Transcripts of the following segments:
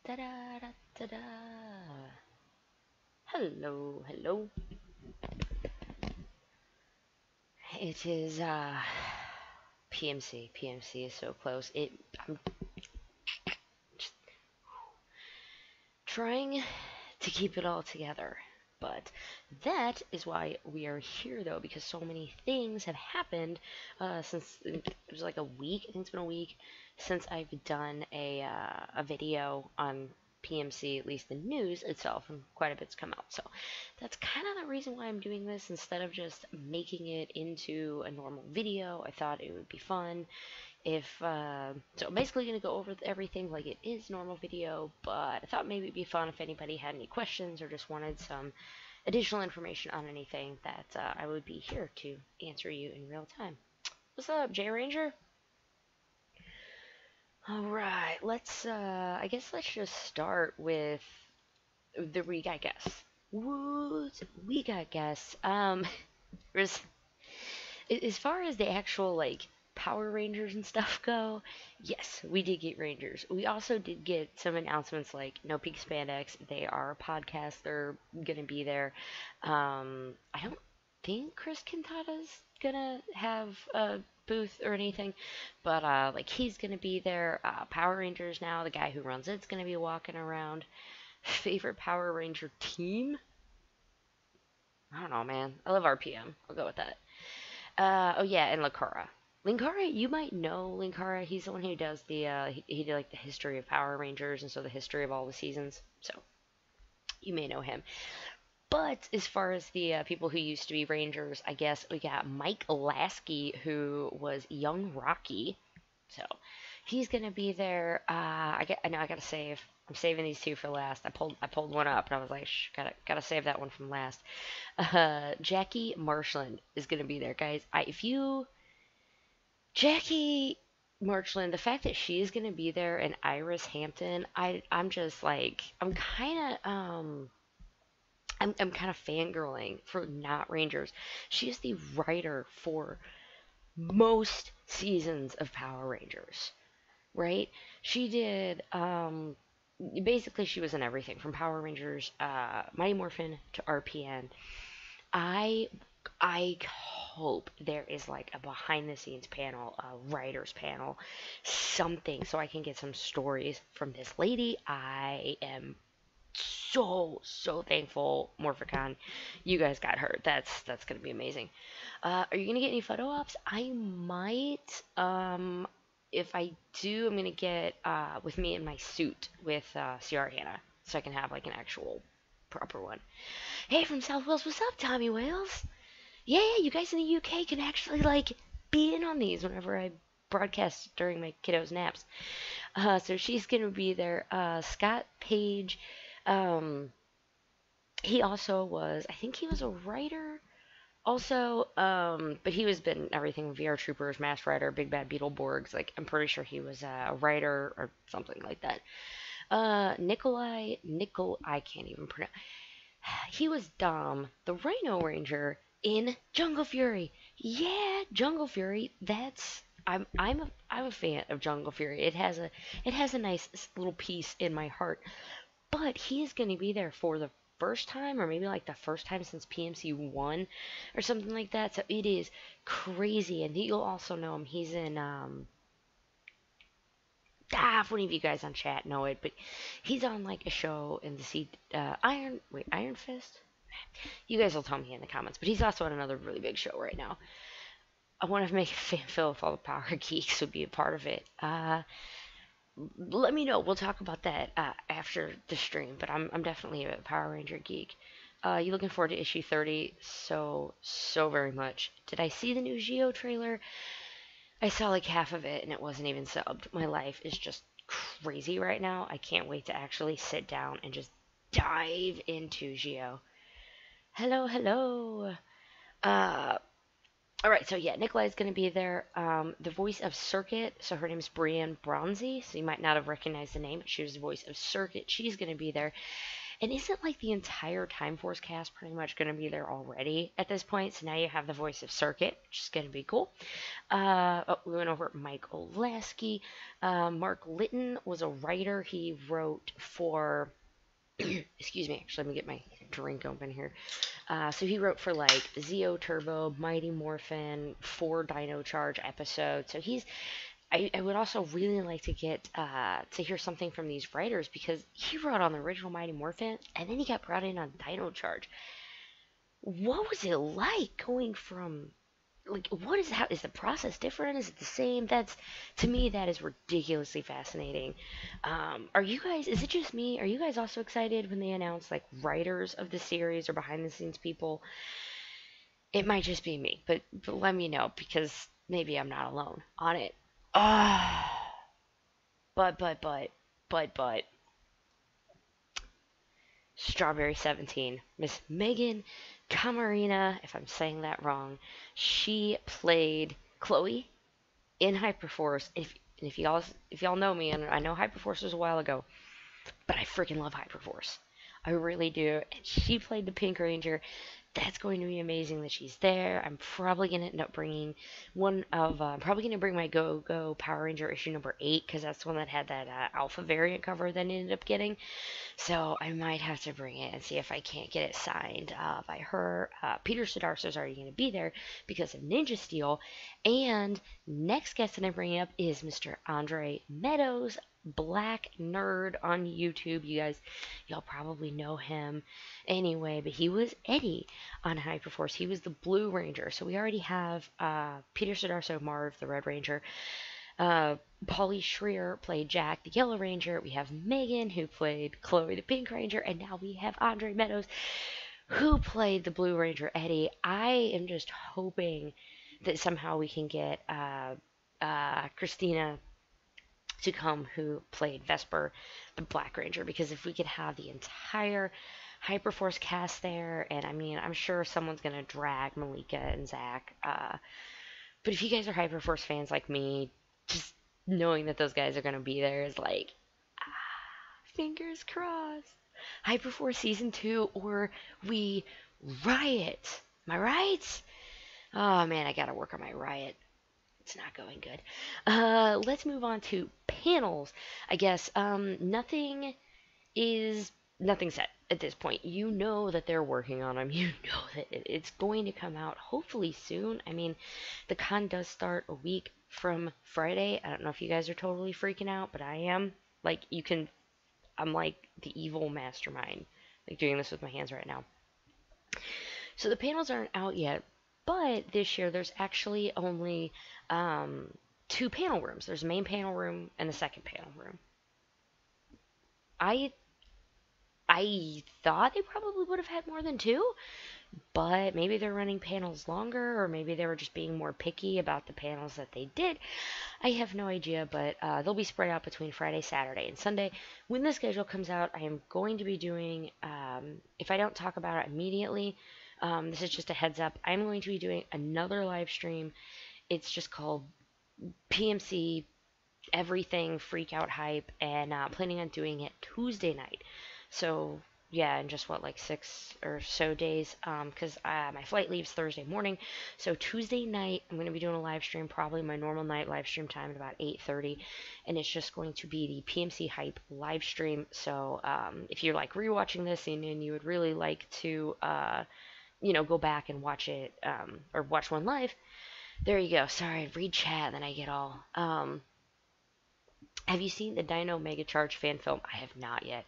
Ta-da, da, ta-da. Hello, hello. It is PMC. PMC is so close. I'm trying to keep it all together. But that is why we are here, though, because so many things have happened since it was like a week. I think it's been a week since I've done a video on PMC, at least the news itself, and quite a bit's come out. So that's kind of the reason why I'm doing this instead of just making it into a normal video. I thought it would be fun if so I'm basically going to go over everything like it is normal video, but I thought maybe it'd be fun if anybody had any questions or just wanted some additional information on anything that I would be here to answer you in real time. What's up, J Ranger? All right, let's I guess let's just start with the week, I guess. What week, I guess. There's as far as the actual like Power Rangers and stuff go, yes, we did get Rangers. We also did get some announcements like No Peak Spandex. They are a podcast. They're gonna be there. I don't think Chris Cantata's gonna have a booth or anything, but like he's gonna be there. Power Rangers now, the guy who runs it's gonna be walking around. Favorite Power Ranger team? I don't know, man. I love RPM. I'll go with that. Oh yeah, and Lakara. Linkara, you might know Linkara. He's the one who does the he did like the history of Power Rangers and so the history of all the seasons. So you may know him. But as far as the people who used to be Rangers, I guess we got Mike Lasky, who was Young Rocky. So he's gonna be there. I know I gotta save. I'm saving these two for last. I pulled one up and I was like, Shh, gotta save that one from last. Jackie Marshland is gonna be there, guys. If you Jackie Marchland, the fact that she's gonna be there and Iris Hampton, I'm just like I'm kind of fangirling for not Rangers. She is the writer for most seasons of Power Rangers, right? She did basically she was in everything from Power Rangers, Mighty Morphin to RPN. I I hope there is like a behind the scenes panel, a writers panel, something so I can get some stories from this lady. I am so thankful, Morphicon, you guys got her. That's gonna be amazing. Are you gonna get any photo ops? I might. If I do, I'm gonna get with me in my suit with Sierra Hannah, so I can have like an actual proper one. Hey, from South Wales, what's up, Tommy Wales? Yeah, you guys in the UK can actually like be in on these whenever I broadcast during my kiddos' naps. So she's gonna be there. Scott Page, um, he also was, I think he was a writer also, but he was been everything with VR Troopers, Masked Rider, Big Bad Beetleborgs. Like I'm pretty sure he was a writer or something like that. I can't even pronounce. He was Dom, the Rhino Ranger in Jungle Fury. Yeah, Jungle Fury. I'm a fan of Jungle Fury. It has a nice little piece in my heart. But he is going to be there for the first time, or maybe like the first time since PMC 1 or something like that. So it is crazy. And you'll also know him. He's in if one of you guys on chat know it, but he's on like a show in the Iron Fist. You guys will tell me in the comments, but he's also on another really big show right now. I want to make a fan film if all the Power Geeks would be a part of it. Let me know. We'll talk about that after the stream, but I'm definitely a Power Ranger geek. You looking forward to issue 30 so very much. Did I see the new Geo trailer? I saw like half of it and it wasn't even subbed. My life is just crazy right now. I can't wait to actually sit down and just dive into Geo. Hello, hello. Uh, all right, so yeah, Nikolai's going to be there. The voice of Circuit, so her name is Brienne Bronzy, so you might not have recognized the name, but she was the voice of Circuit. She's going to be there. And isn't like the entire Time Force cast pretty much going to be there already at this point? So now you have the voice of Circuit, which is going to be cool. We went over Mike Olaski. Mark Litton was a writer. He wrote for. Excuse me, actually, let me get my drink open here. So he wrote for like Zeo Turbo, Mighty Morphin, 4 Dino Charge episodes. So I would also really like to get to hear something from these writers because he wrote on the original Mighty Morphin and then he got brought in on Dino Charge. What was it like going from like what is how is the process different? Is it the same? That's to me that is ridiculously fascinating. Are you guys? Is it just me? Are you guys also excited when they announce like writers of the series or behind the scenes people? It might just be me, but let me know because maybe I'm not alone on it. Ah, but Strawberry 17, Miss Megan Camarina, if I'm saying that wrong, she played Chloe in Hyperforce. If y'all know me, and I know Hyperforce was a while ago, but I freaking love Hyperforce. I really do. And she played the Pink Ranger. That's going to be amazing that she's there. I'm probably going to end up bringing probably going to bring my Go Go Power Ranger issue number 8 because that's the one that had that alpha variant cover that I ended up getting. So I might have to bring it and see if I can't get it signed by her. Peter Sidarso is already going to be there because of Ninja Steel. And next guest that I'm bringing up is Mr. Andre Meadows, Black Nerd on YouTube. Y'all probably know him anyway, but he was Eddie on Hyperforce. He was the Blue Ranger. So we already have Peter Sidarso, Marv, the Red Ranger. Polly Schreier played Jack, the Yellow Ranger. We have Megan, who played Chloe, the Pink Ranger. And now we have Andre Meadows, who played the Blue Ranger, Eddie. I am just hoping that somehow we can get Christina to come, who played Vesper, the Black Ranger. Because if we could have the entire Hyperforce cast there, and I mean, I'm sure someone's going to drag Malika and Zach. But if you guys are Hyperforce fans like me, just knowing that those guys are going to be there is like, fingers crossed. Hyperforce Season 2, or we riot. Am I right? Oh man, I gotta work on my riot. It's not going good. Let's move on to panels. I guess is nothing set at this point. You know that they're working on them. You know that it's going to come out hopefully soon. I mean, the con does start a week from Friday. I don't know if you guys are totally freaking out, but I am. Like, I'm like the evil mastermind, like doing this with my hands right now. So the panels aren't out yet, but this year there's actually only 2 panel rooms. There's a main panel room and a second panel room. I thought they probably would have had more than 2, but maybe they're running panels longer, or maybe they were just being more picky about the panels that they did. I have no idea, but they'll be spread out between Friday, Saturday, and Sunday. When the schedule comes out, I am going to be doing, if I don't talk about it immediately, this is just a heads up, I'm going to be doing another live stream. It's just called PMC Everything Freak Out Hype, and planning on doing it Tuesday night. So yeah, in just like 6 or so days, because my flight leaves Thursday morning. So Tuesday night, I'm going to be doing a live stream, probably my normal night live stream time at about 8:30, and it's just going to be the PMC Hype live stream. So if you're like rewatching this and you would really like to, go back and watch it, or watch one live, there you go. Sorry, I read chat and then I get all. Have you seen the Dino Mega Charge fan film? I have not yet.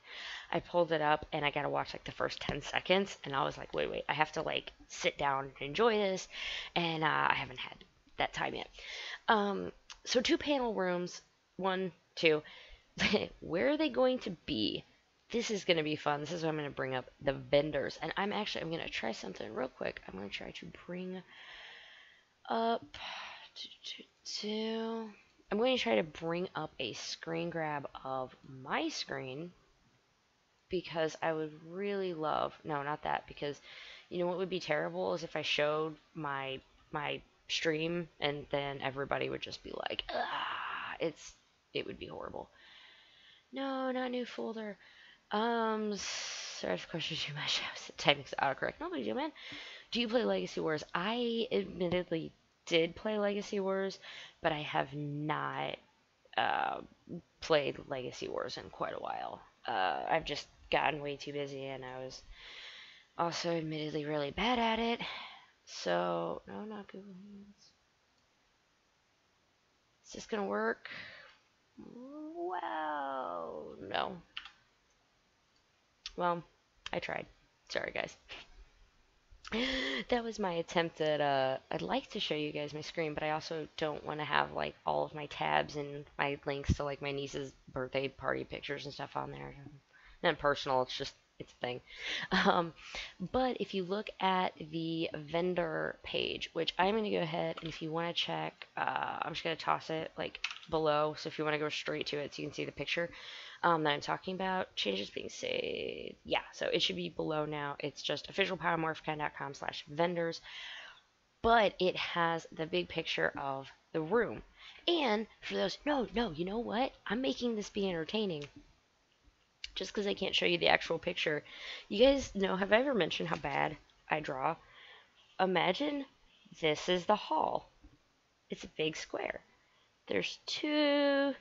I pulled it up and I gotta watch like the first 10 seconds, and I was like, wait, I have to like sit down and enjoy this, and I haven't had that time yet. So 2 panel rooms, 1, 2. Where are they going to be? This is going to be fun. This is what I'm going to bring up, the vendors. And I'm going to try something real quick. I'm going to try to bring up I'm going to try to bring up a screen grab of my screen, because I would really love, no, not that, because you know what would be terrible is if I showed my stream and then everybody would just be like, it would be horrible. No, not new folder. Sorry if questions too much. I was typing autocorrect. No big deal, man. Do you play Legacy Wars? I admittedly did play Legacy Wars, but I have not uh, played Legacy Wars in quite a while. I've just gotten way too busy, and I was also admittedly really bad at it. So, no, not Google Hands. Is this gonna work? Well, no. Well, I tried. Sorry, guys. That was my attempt at I'd like to show you guys my screen, but I also don't want to have like all of my tabs and my links to like my niece's birthday party pictures and stuff on there. Not personal, it's just it's a thing. Um, but if you look at the vendor page, which I'm going to go ahead and if you want to check, I'm just going to toss it like below. So if you want to go straight to it so you can see the picture that I'm talking about, changes being saved. Yeah, so it should be below now. It's just officialpowermorphicon.com/vendors, but it has the big picture of the room. And for those, no, you know what? I'm making this be entertaining just because I can't show you the actual picture. You guys know, have I ever mentioned how bad I draw? Imagine this is the hall. It's a big square. There's two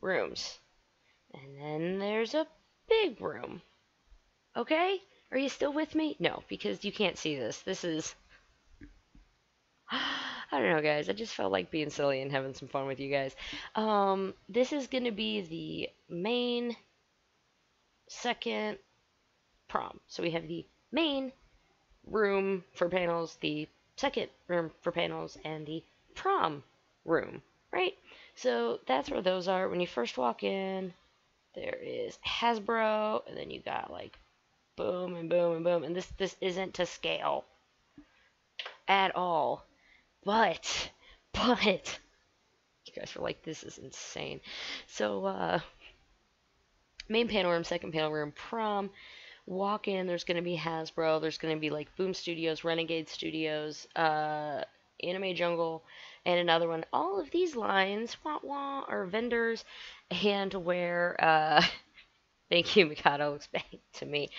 rooms. And then there's a big room. Okay? Are you still with me? No, because you can't see this. This is... I don't know, guys. I just felt like being silly and having some fun with you guys. This is going to be the main, second, prom. So we have the main room for panels, the second room for panels, and the prom room, right? So that's where those are. When you first walk in, there is Hasbro, and then you got like boom and boom and boom. And this isn't to scale at all. But you guys were like, this is insane. So main panel room, second panel room, prom. Walk in, there's going to be Hasbro, there's going to be like Boom Studios, Renegade Studios, Anime Jungle, and another one. All of these lines, are vendors, and where, thank you, Mikado, looks back to me.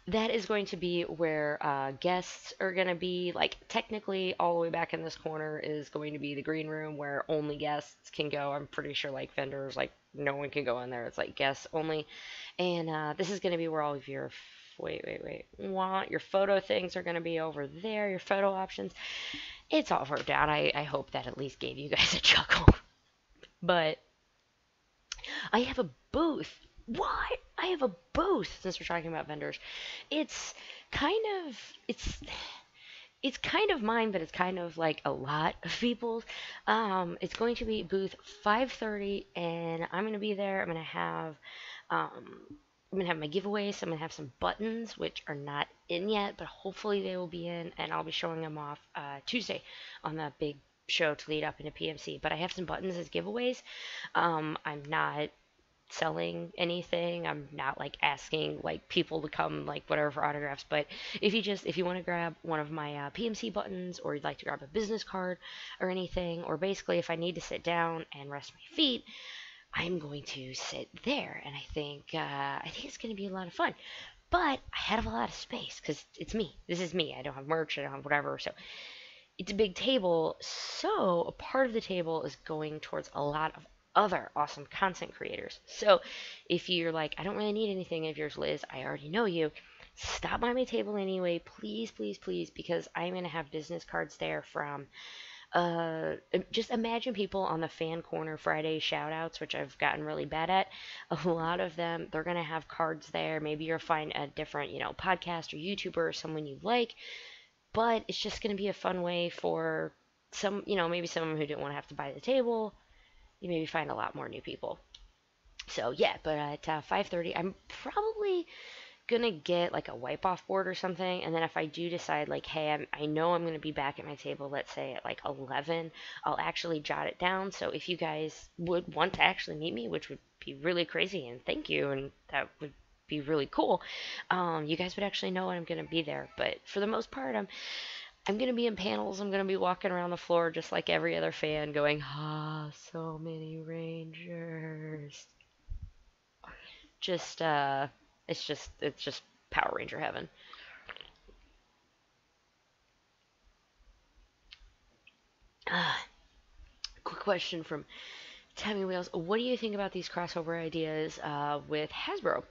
That is going to be where guests are going to be. Like, technically, all the way back in this corner is going to be the green room where only guests can go. I'm pretty sure, like, vendors, like, no one can go in there. It's, like, guests only. And this is going to be where all of your, your photo things are going to be over there, your photo options. It's all worked out. I hope that at least gave you guys a chuckle. But I have a booth. What? I have a booth since we're talking about vendors. It's kind of it's kind of mine, but it's kind of like a lot of people's. It's going to be booth 530, and I'm gonna be there. I'm gonna have my giveaways. So I'm gonna have some buttons, which are not in yet, but hopefully they will be in, and I'll be showing them off Tuesday on the big show to lead up into PMC. But I have some buttons as giveaways. I'm not selling anything. I'm not like asking like people to come like whatever for autographs. But if you want to grab one of my PMC buttons, or you'd like to grab a business card or anything, or basically if I need to sit down and rest my feet, I'm going to sit there, and I think it's going to be a lot of fun. But I have a lot of space because it's me. This is me. I don't have merch. I don't have whatever. So it's a big table. So a part of the table is going towards a lot of other awesome content creators. So if you're like, I don't really need anything of yours, Liz, I already know you, stop by my table anyway, please, please, please, because I'm going to have business cards there from just imagine people on the fan corner Friday shout outs, which I've gotten really bad at. A lot of them, they're going to have cards there. Maybe you'll find a different, podcast or YouTuber or someone you like, but it's just going to be a fun way for some, maybe someone who didn't want to have to buy the table. You maybe find a lot more new people. So yeah, but at 5:30, I'm probably gonna get like a wipe off board or something, and then if I do decide like, hey, I know I'm gonna be back at my table, let's say at like 11, I'll actually jot it down. So if you guys would want to actually meet me, which would be really crazy, and thank you, and that would be really cool, you guys would actually know when I'm gonna be there. But for the most part, I'm going to be in panels. I'm going to be walking around the floor just like every other fan going, so many Rangers. Just, It's just Power Ranger heaven. Ah, quick question from Tammy Wales. What do you think about these crossover ideas with Hasbro?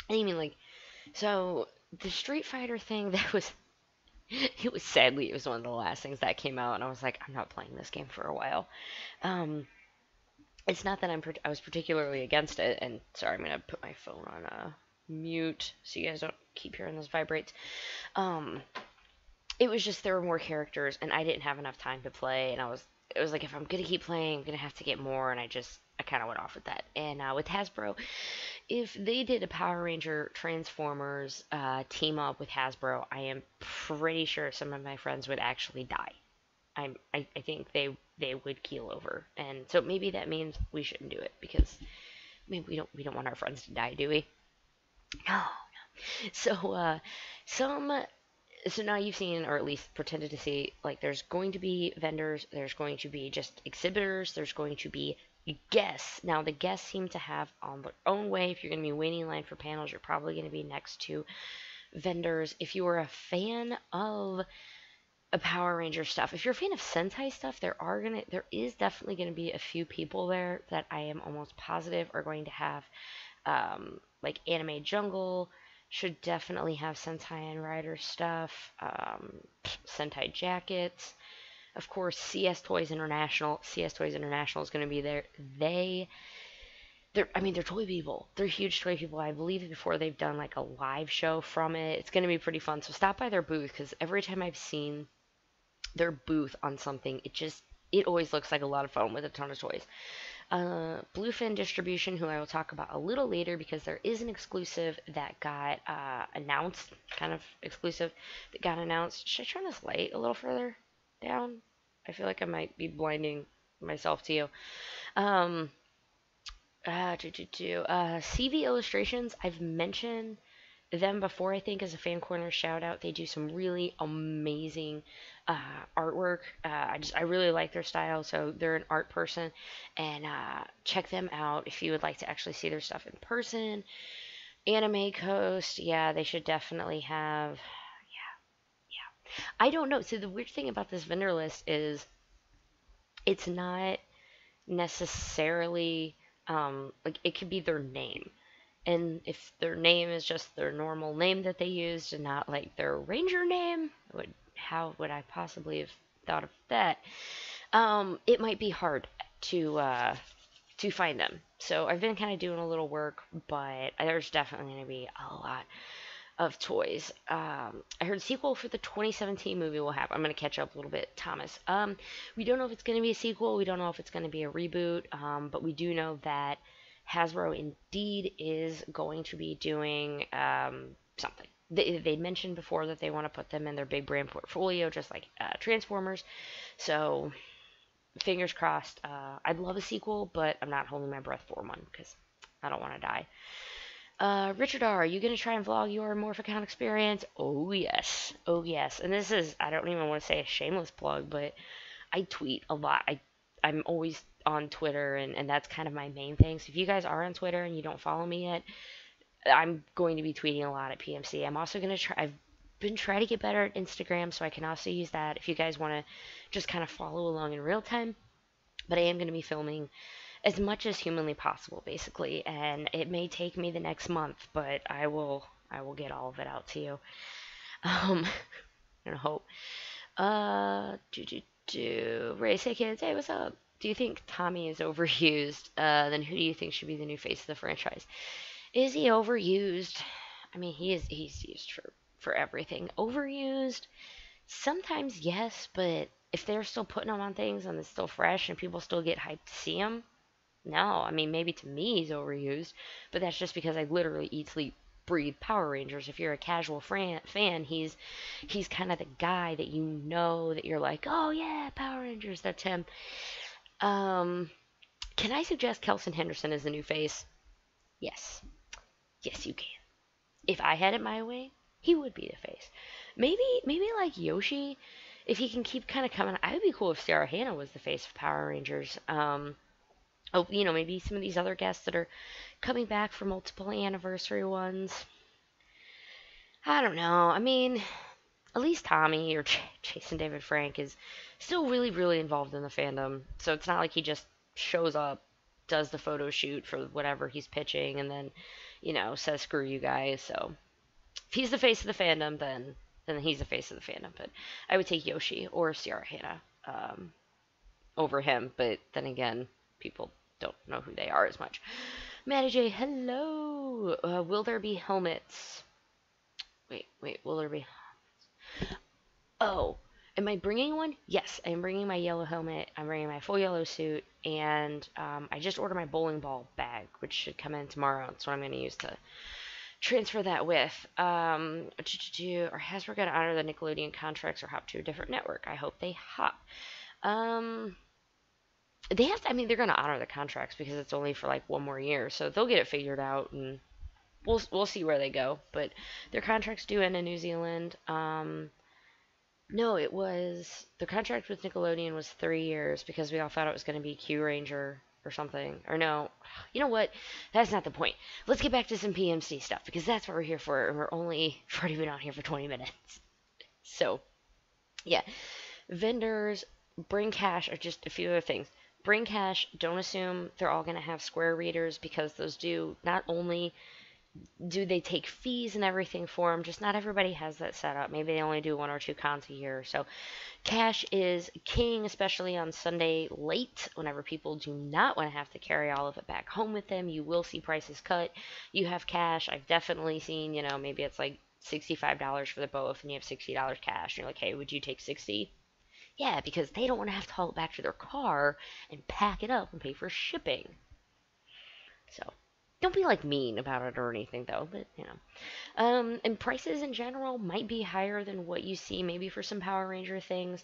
I mean, like, so the Street Fighter thing that was it was sadly it was one of the last things that came out, and I was like, I'm not playing this game for a while. Um, it's not that I was particularly against it, and sorry, I'm gonna put my phone on mute so you guys don't keep hearing those vibrates. Um, it was just there were more characters, and I didn't have enough time to play, and it was like if I'm gonna keep playing, I'm gonna have to get more, and I kind of went off with that. And with Hasbro, if they did a Power Ranger Transformers team up with Hasbro, I am pretty sure some of my friends would actually die. I think they would keel over, and so maybe that means we shouldn't do it because maybe we don't want our friends to die, do we? No. So some so now you've seen, or at least pretended to see, like there's going to be vendors, there's going to be just exhibitors, there's going to be guests. Now the guests seem to have on their own way. If you're going to be waiting in line for panels, you're probably going to be next to vendors. If you are a fan of a Power Ranger stuff, if you're a fan of Sentai stuff, there is definitely gonna be a few people there that I am almost positive are going to have like Anime Jungle should definitely have Sentai and Rider stuff, Sentai jackets. Of course, CS Toys International. CS Toys International is going to be there. They're toy people. They're huge toy people. I believe before they've done like a live show from it. It's going to be pretty fun. So stop by their booth because every time I've seen their booth on something, it always looks like a lot of fun with a ton of toys. Bluefin Distribution, who I will talk about a little later because there is an exclusive that got announced, kind of exclusive that got announced. Should I turn this light a little further down? I feel like I might be blinding myself to you. Um, CV Illustrations, I've mentioned them before, I think, as a fan corner shout out. They do some really amazing artwork. I really like their style, so they're an art person, and check them out if you would like to actually see their stuff in person. Anime Coast, yeah, they should definitely have. Yeah. I don't know. So the weird thing about this vendor list is it's not necessarily like it could be their name. And if their name is just their normal name that they used and not like their ranger name, how would I possibly have thought of that? It might be hard to find them. So I've been kind of doing a little work, but there's definitely going to be a lot of toys. I heard sequel for the 2017 movie will happen. I'm going to catch up a little bit, Thomas. We don't know if it's going to be a sequel. We don't know if it's going to be a reboot. But we do know that Hasbro indeed is going to be doing something. They mentioned before that they want to put them in their big brand portfolio, just like Transformers. So fingers crossed. I'd love a sequel, but I'm not holding my breath for one because I don't want to die. Richard R., are you going to try and vlog your Morphicon experience? Oh, yes. Oh, yes. And this is, I don't even want to say a shameless plug, but I tweet a lot. I'm always on Twitter, and that's kind of my main thing. So if you guys are on Twitter and you don't follow me yet, I'm going to be tweeting a lot at PMC. I'm also going to I've been trying to get better at Instagram, so I can also use that if you guys want to just kind of follow along in real time. But I am going to be filming as much as humanly possible, basically, and it may take me the next month, but I will get all of it out to you. I hope. Ray, say kids, hey, what's up? Do you think Tommy is overused? Then who do you think should be the new face of the franchise? Is he overused? I mean, he's used for everything. Overused? Sometimes yes, but if they're still putting him on things and it's still fresh and people still get hyped to see him, no. I mean, maybe to me he's overused, but that's just because I literally eat, sleep, breathe Power Rangers. If you're a casual fan, he's kind of the guy that you know that you're like, oh yeah, Power Rangers, that's him. Can I suggest Kelson Henderson as the new face? Yes. Yes, you can. If I had it my way, he would be the face. Maybe like Yoshi, if he can keep kind of coming. I would be cool if Sarah Hannah was the face of Power Rangers. Oh, maybe some of these other guests that are coming back for multiple anniversary ones. I don't know. I mean, at least Tommy or Jason David Frank is still really, really involved in the fandom. So it's not like he just shows up, does the photo shoot for whatever he's pitching, and then, says screw you guys. So if he's the face of the fandom, then he's the face of the fandom. But I would take Yoshi or Sierra Hannah over him. But then again, people don't know who they are as much. Maddie J, hello. Will there be helmets? Wait, will there be? Oh, am I bringing one? Yes, I am bringing my yellow helmet. I'm bringing my full yellow suit, and I just ordered my bowling ball bag, which should come in tomorrow. That's what I'm going to use to transfer that with. Are Hasbro going to honor the Nickelodeon contracts or hop to a different network? I hope they hop. They have to, I mean, they're going to honor the contracts because it's only for like one more year, so they'll get it figured out, and we'll see where they go. But their contracts do end in New Zealand. No, it was the contract with Nickelodeon was 3 years because we all thought it was going to be Q Ranger or something. Or no, you know what? That's not the point. Let's get back to some PMC stuff because that's what we're here for, and we're only already been on here for 20 minutes. So, yeah, vendors bring cash are just a few other things. Bring cash. Don't assume they're all going to have square readers because those do not only do they take fees and everything for them? Just not everybody has that set up. Maybe they only do one or two cons a year. So cash is king, especially on Sunday late, whenever people do not want to have to carry all of it back home with them. You will see prices cut. You have cash. I've definitely seen, maybe it's like $65 for the both, and you have $60 cash. And you're like, hey, would you take 60? Yeah, because they don't want to have to haul it back to their car and pack it up and pay for shipping. So don't be like mean about it or anything though, but and prices in general might be higher than what you see maybe for some Power Ranger things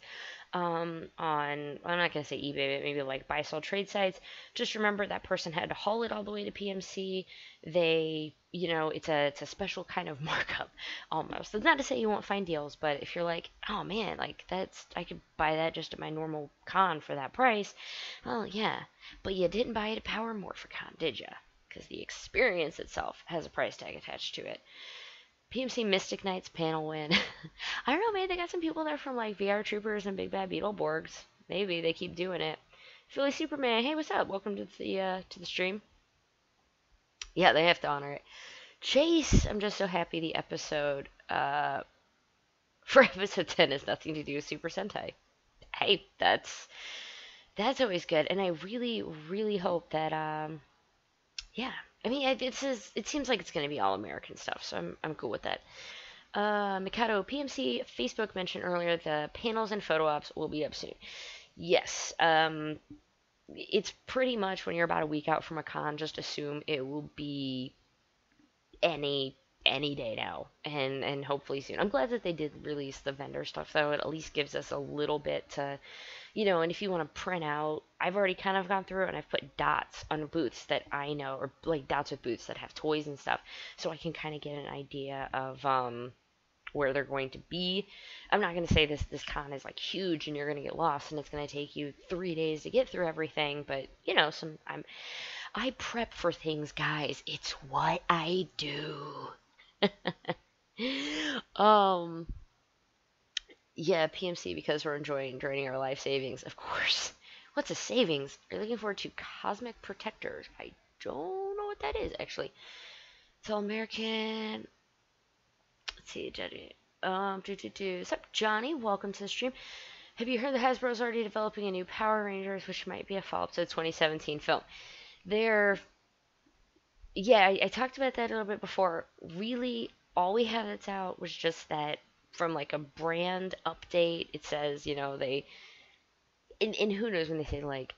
on, I'm not going to say eBay, but maybe like buy sell trade sites. Just remember that person had to haul it all the way to PMC. They, it's a special kind of markup almost. It's not to say you won't find deals, but if you're like, oh man, like I could buy that just at my normal con for that price. Well, yeah, but you didn't buy it at Power Morphicon, did ya? Because the experience itself has a price tag attached to it. PMC Mystic Knights panel win. I don't know, maybe they got some people there from like VR Troopers and Big Bad Beetleborgs. Maybe they keep doing it. Philly Superman, hey, what's up? Welcome to the stream. Yeah, they have to honor it. Chase, I'm just so happy the episode for episode 10 has nothing to do with Super Sentai. Hey, that's always good, and I really, really hope that yeah, I mean, it seems like it's going to be all American stuff, so I'm cool with that. Mikado PMC Facebook mentioned earlier the panels and photo ops will be up soon. Yes, it's pretty much when you're about a week out from a con, just assume it will be any day now, and hopefully soon. I'm glad that they did release the vendor stuff though. It at least gives us a little bit to and if you want to print out, I've already kind of gone through it and I've put dots on booths that I know, or like dots with booths that have toys and stuff, so I can kind of get an idea of where they're going to be. I'm not going to say this con is like huge and you're going to get lost and it's going to take you 3 days to get through everything, but I prep for things, guys. It's what I do. Yeah, PMC because we're enjoying draining our life savings, of course. What's a savings? Are you looking forward to Cosmic Protectors? I don't know what that is, actually. It's all American. Let's see, What's up, Johnny? Welcome to the stream. Have you heard that Hasbro's already developing a new Power Rangers, which might be a follow-up to the 2017 film? Yeah, I talked about that a little bit before. Really, all we have that's out was just that from like a brand update. It says, they, and who knows when they say like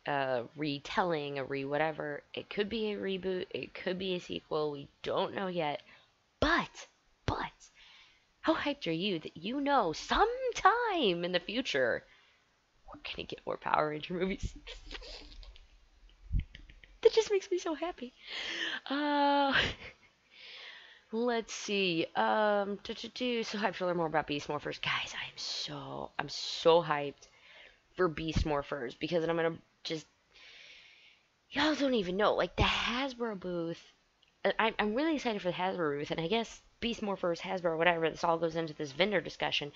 retelling, a whatever. It could be a reboot, it could be a sequel. We don't know yet. But, how hyped are you that sometime in the future we're gonna get more Power Ranger movies? That just makes me so happy. Let's see. So hyped to learn more about Beast Morphers, guys. I'm so hyped for Beast Morphers because I'm gonna just, y'all don't even know. Like the Hasbro booth, I'm really excited for the Hasbro booth, and I guess Beast Morphers, Hasbro, whatever. This all goes into this vendor discussion.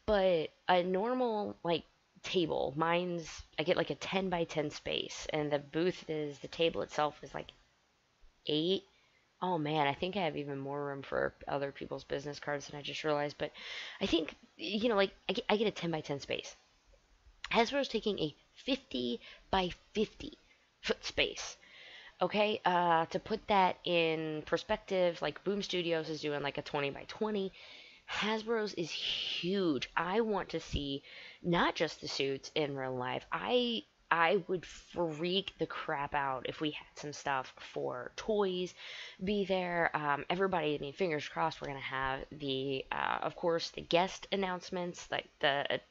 But a normal like table, mine's I get like a 10 by 10 space, and the booth is the table itself is like 8. Oh man, I think I have even more room for other people's business cards than I just realized. But I think, like I get a 10 by 10 space. Hasbro's taking a 50 by 50 foot space. Okay, to put that in perspective, like Boom Studios is doing like a 20 by 20. Hasbro's is huge. I want to see not just the suits in real life. I would freak the crap out if we had some stuff for toys be there. Everybody, I mean, fingers crossed, we're gonna have the, of course, the guest announcements, like the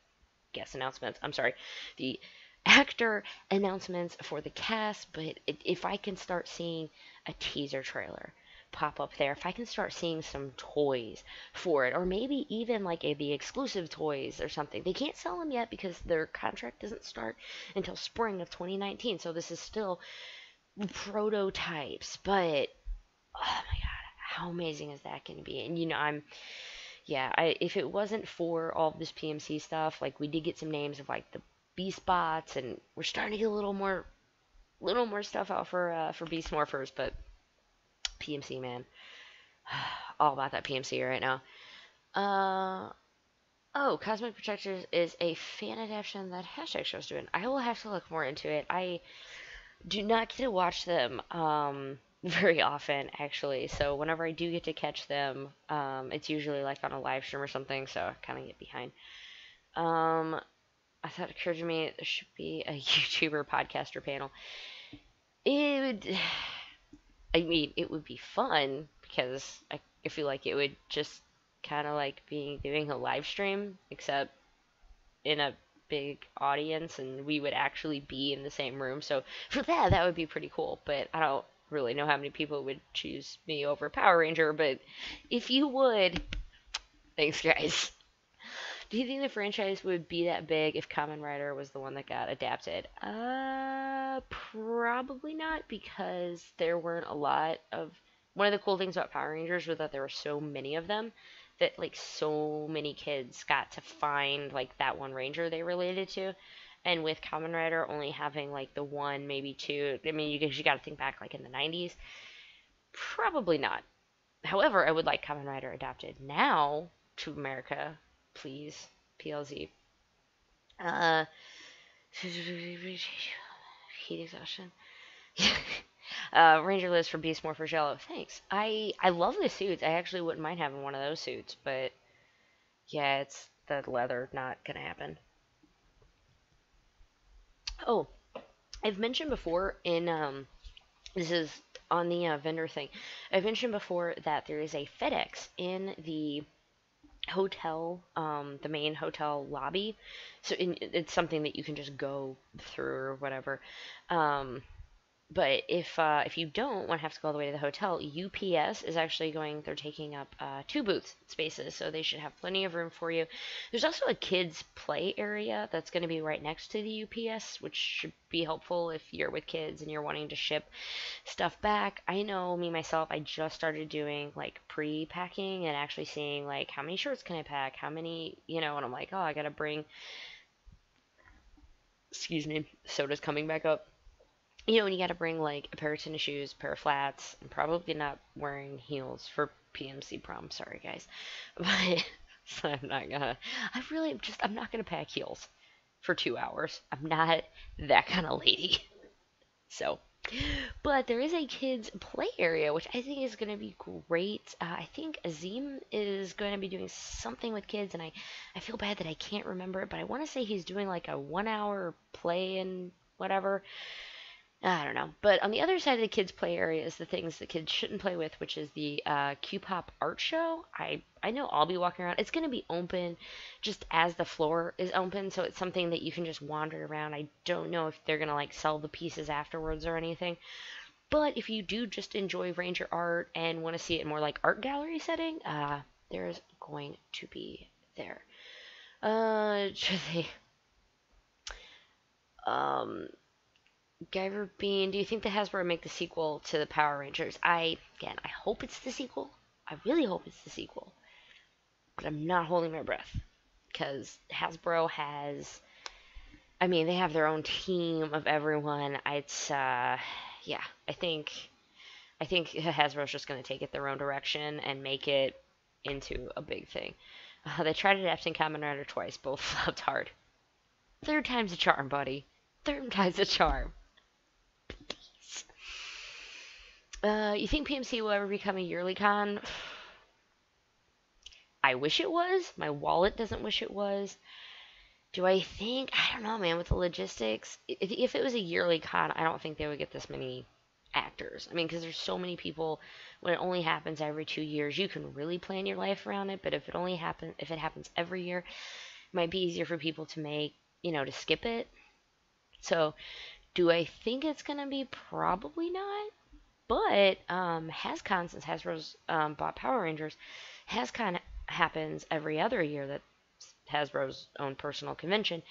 guest announcements. I'm sorry, the actor announcements for the cast. But if I can start seeing a teaser trailer pop up there, if I can start seeing some toys for it, or maybe even like the exclusive toys or something. They can't sell them yet because their contract doesn't start until spring of 2019. So this is still prototypes. But oh my god, how amazing is that going to be? And yeah, if it wasn't for all of this PMC stuff, like we did get some names of like the Beast Bots, and we're starting to get a little more stuff out for Beast Morphers. But PMC, man, all about that PMC right now. Uh oh, Cosmic Protectors is a fan adaptation that Hashtag Show's doing. I will have to look more into it. I do not get to watch them very often, actually. So whenever I do get to catch them, it's usually like on a live stream or something. So I kind of get behind. Um, I thought it occurred to me there should be a YouTuber podcaster panel. It would, I mean, it would be fun because I feel like it would just kind of like being doing a live stream, except in a big audience, and we would actually be in the same room. So for that would be pretty cool. But I don't really know how many people would choose me over Power Ranger. But if you would, thanks, guys. Do you think the franchise would be that big if Kamen Rider was the one that got adapted? Probably not, because there weren't a lot of. One of the cool things about Power Rangers was that there were so many of them that like so many kids got to find like that one ranger they related to. And with Kamen Rider only having like the one, maybe two, I mean, you got to think back like in the 90s. Probably not. However, I would like Kamen Rider adapted now to America, please. PLZ. Uh, heat exhaustion. Ranger list for Beast Morphers Yellow. Thanks. I love the suits. I actually wouldn't mind having one of those suits, but yeah, it's the leather not gonna happen. Oh, I've mentioned before in this is on the vendor thing. I've mentioned before that there is a FedEx in the hotel, the main hotel lobby. So it's something that you can just go through or whatever. Um, but if you don't want to have to go all the way to the hotel, UPS is actually they're taking up 2 booth spaces, so they should have plenty of room for you. There's also a kids play area that's going to be right next to the UPS, which should be helpful if you're with kids and you're wanting to ship stuff back. I know me myself, I just started doing like pre-packing and actually seeing like how many shirts can I pack, how many, and I'm like, oh, I gotta bring, excuse me, soda's coming back up. And you gotta bring like a pair of tennis shoes, a pair of flats, and probably not wearing heels for PMC prom. Sorry, guys, but so I'm not gonna pack heels for 2 hours. I'm not that kind of lady. So, but there is a kids play area, which I think is going to be great. I think Azim is going to be doing something with kids, and I feel bad that I can't remember it, but I want to say he's doing like a 1 hour play and whatever. I don't know. But on the other side of the kids' play area is the things that kids shouldn't play with, which is the Q-Pop art show. I know I'll be walking around. It's going to be open just as the floor is open, so it's something that you can just wander around. I don't know if they're going to like sell the pieces afterwards or anything. But if you do just enjoy Ranger art and want to see it in more like art gallery setting, there's going to be there. Should they? Um, Guyver Bean, do you think the Hasbro will make the sequel to the Power Rangers? I hope it's the sequel. I really hope it's the sequel. But I'm not holding my breath. Because Hasbro has, I mean, they have their own team of everyone. Yeah, I think Hasbro's just going to take it their own direction and make it into a big thing. They tried adapting Kamen Rider twice, both flopped hard. Third time's a charm, buddy. Third time's a charm. You think PMC will ever become a yearly con? I wish it was. My wallet doesn't wish it was. Do I think? I don't know, man, with the logistics. If it was a yearly con, I don't think they would get this many actors. I mean, because there's so many people. When it only happens every 2 years, you can really plan your life around it. But if it happens every year, it might be easier for people to make, to skip it. So, do I think it's gonna be? Probably not. But HasCon, since Hasbro's bought Power Rangers, HasCon happens every other year. That Hasbro's own personal convention,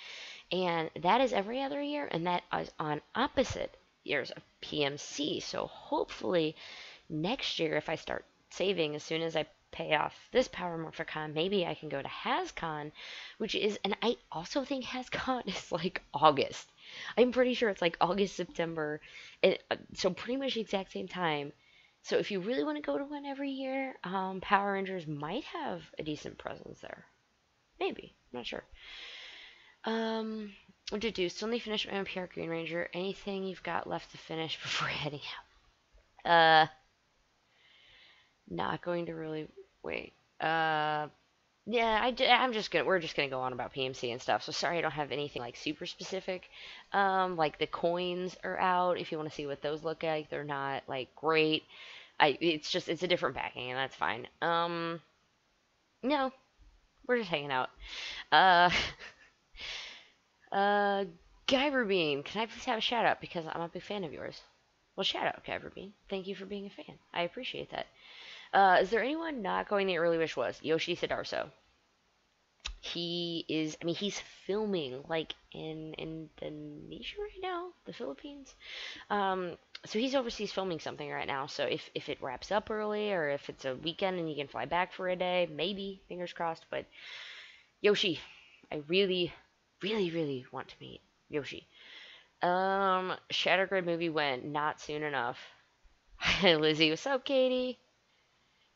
and that is every other year, and that is on opposite years of PMC. So hopefully next year, if I start saving as soon as I pay off this Power Morphicon, maybe I can go to HasCon, which is, and I also think HasCon is like August. I'm pretty sure it's like August, September, so pretty much the exact same time. So if you really want to go to one every year, Power Rangers might have a decent presence there. Maybe. I'm not sure. What to do? Still need to finish my MPR Green Ranger. Anything you've got left to finish before heading out? Not going to really wait. Yeah, we're just gonna go on about PMC and stuff. So sorry I don't have anything like super specific. Like the coins are out. If you want to see what those look like, they're not like great. It's a different backing and that's fine. No, we're just hanging out. Uh, uh, Guyverbean, can I please have a shout out because I'm a big fan of yours? Well, shout out, Guyverbean. Thank you for being a fan. I appreciate that. Is there anyone not going the early wish was? Yoshi Sidarso. He is, I mean, he's filming like in Indonesia right now, the Philippines. So he's overseas filming something right now. So if it wraps up early or if it's a weekend and you can fly back for a day, maybe, fingers crossed. But Yoshi, I really, really, really want to meet Yoshi. Shattergrid movie went not soon enough. Lizzie, what's up, Katie?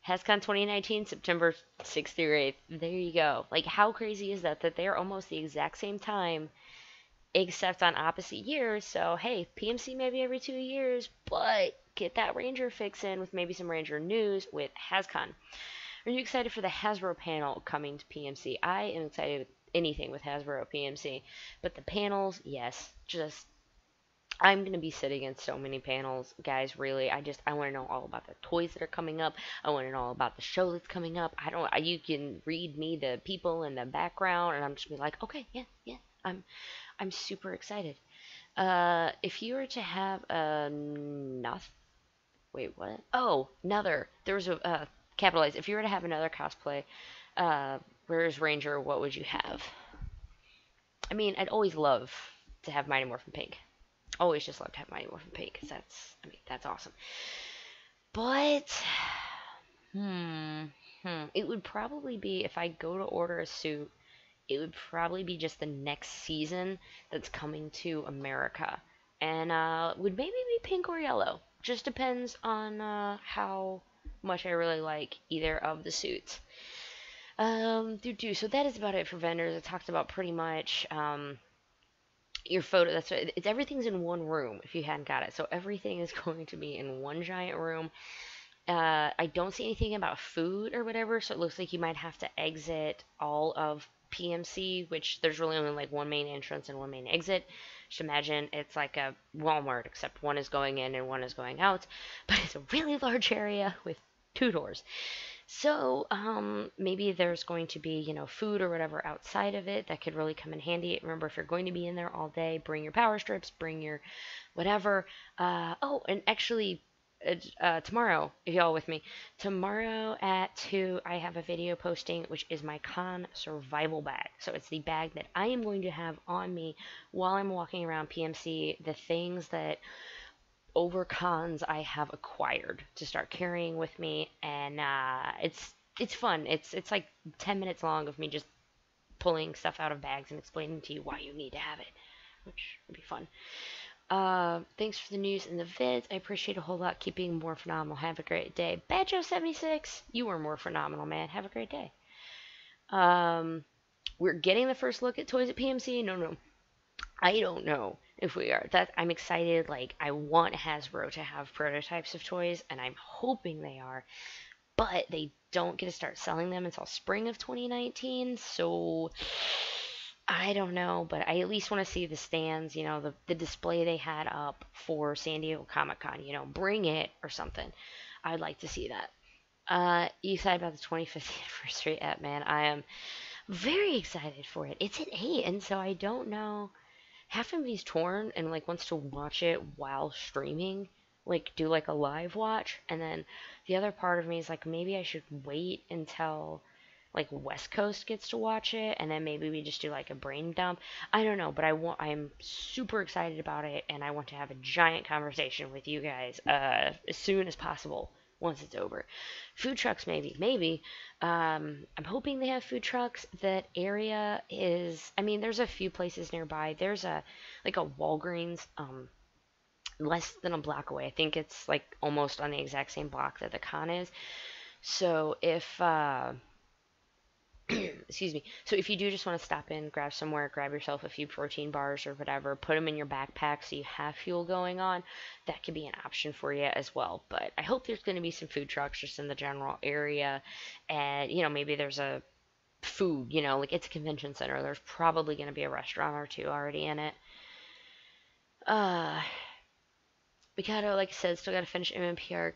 HasCon 2019, September 6th through 8th. There you go. Like, how crazy is that? That they're almost the exact same time, except on opposite years. So, hey, PMC maybe every 2 years, but get that Ranger fix in with maybe some Ranger news with HasCon. Are you excited for the Hasbro panel coming to PMC? I am excited with anything with Hasbro PMC, but the panels, yes, just I'm gonna be sitting in so many panels, guys. Really, I want to know all about the toys that are coming up. I want to know all about the show that's coming up. You can read me the people in the background, and I'm just be like, okay, yeah, yeah. I'm super excited. If you were to have wait, what? Oh, another. There was a capitalize. If you were to have another cosplay, where's Ranger? What would you have? I mean, I'd always love to have Mighty Morphin Pink. Always just love to have Mighty Morphin Pink because that's awesome. But it would probably be if I go to order a suit, it would probably be just the next season that's coming to America, and would maybe be pink or yellow. Just depends on how much I really like either of the suits. So that is about it for vendors. I talked about pretty much your photo. That's right. It's everything's in one room. If you hadn't got it, so everything is going to be in one giant room. I don't see anything about food or whatever, so it looks like you might have to exit all of PMC, which there's really only like one main entrance and one main exit. Just imagine it's like a Walmart, except one is going in and one is going out, but it's a really large area with two doors. So, maybe there's going to be, food or whatever outside of it that could really come in handy. Remember, if you're going to be in there all day, bring your power strips, bring your whatever. Oh, and actually, tomorrow, if y'all with me, tomorrow at 2, I have a video posting, which is my con survival bag. So it's the bag that I am going to have on me while I'm walking around PMC, the things that over cons I have acquired to start carrying with me, and it's fun. It's like 10 minutes long of me just pulling stuff out of bags and explaining to you why you need to have it, which would be fun. Thanks for the news and the vids. I appreciate a whole lot. Keep being more phenomenal. Have a great day. Badjo76, you were more phenomenal, man. Have a great day. We're getting the first look at toys at PMC. No, I don't know if we are. That I'm excited. Like, I want Hasbro to have prototypes of toys, and I'm hoping they are. But they don't get to start selling them until spring of 2019. So I don't know, but I at least want to see the stands, the display they had up for San Diego Comic Con, bring it or something. I'd like to see that. You said about the 25th anniversary app, man. I am very excited for it. It's at 8, and so I don't know. Half of me's torn and like wants to watch it while streaming, like do like a live watch, and then the other part of me is like maybe I should wait until like West Coast gets to watch it, and then maybe we just do like a brain dump. I don't know, but I'm super excited about it, and I want to have a giant conversation with you guys as soon as possible once it's over. Food trucks, maybe. I'm hoping they have food trucks. That area is, I mean, there's a few places nearby. There's a Walgreens, less than a block away. I think it's like almost on the exact same block that the con is. So if excuse me. So if you do just want to stop in, grab somewhere, grab yourself a few protein bars or whatever, put them in your backpack so you have fuel going on, that could be an option for you as well. But I hope there's going to be some food trucks just in the general area, and maybe there's a food, like it's a convention center. There's probably going to be a restaurant or two already in it. Mikado, like I said, still got to finish MMPR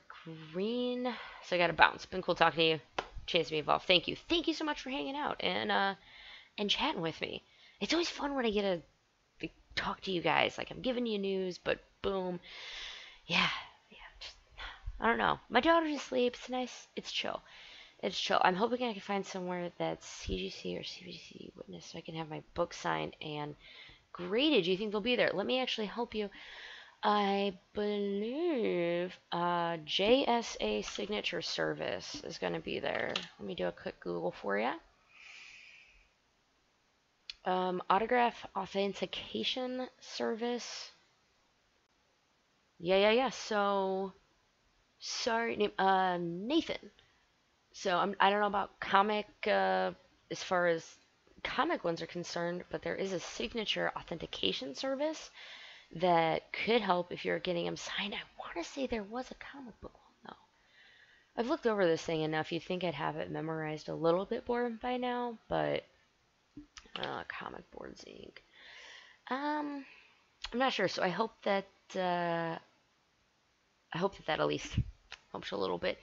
Green, so I got to bounce. Been cool talking to you. Chance to be involved. Thank you so much for hanging out and chatting with me. It's always fun when I get to talk to you guys. Like, I'm giving you news, but boom, yeah. Just, I don't know. My daughter just sleeps. It's nice. It's chill. I'm hoping I can find somewhere that's CGC or CBC witness so I can have my book signed and graded. Do you think they'll be there? Let me actually help you. I believe JSA Signature Service is going to be there. Let me do a quick Google for you. Autograph Authentication Service. Yeah. So, sorry, Nathan. So, I don't know about comic, as far as comic ones are concerned, but there is a signature authentication service that could help if you're getting them signed. I want to say there was a comic book one, though. I've looked over this thing enough. You'd think I'd have it memorized a little bit more by now, but Comic Boards Inc. I'm not sure, so I hope that that at least helps a little bit.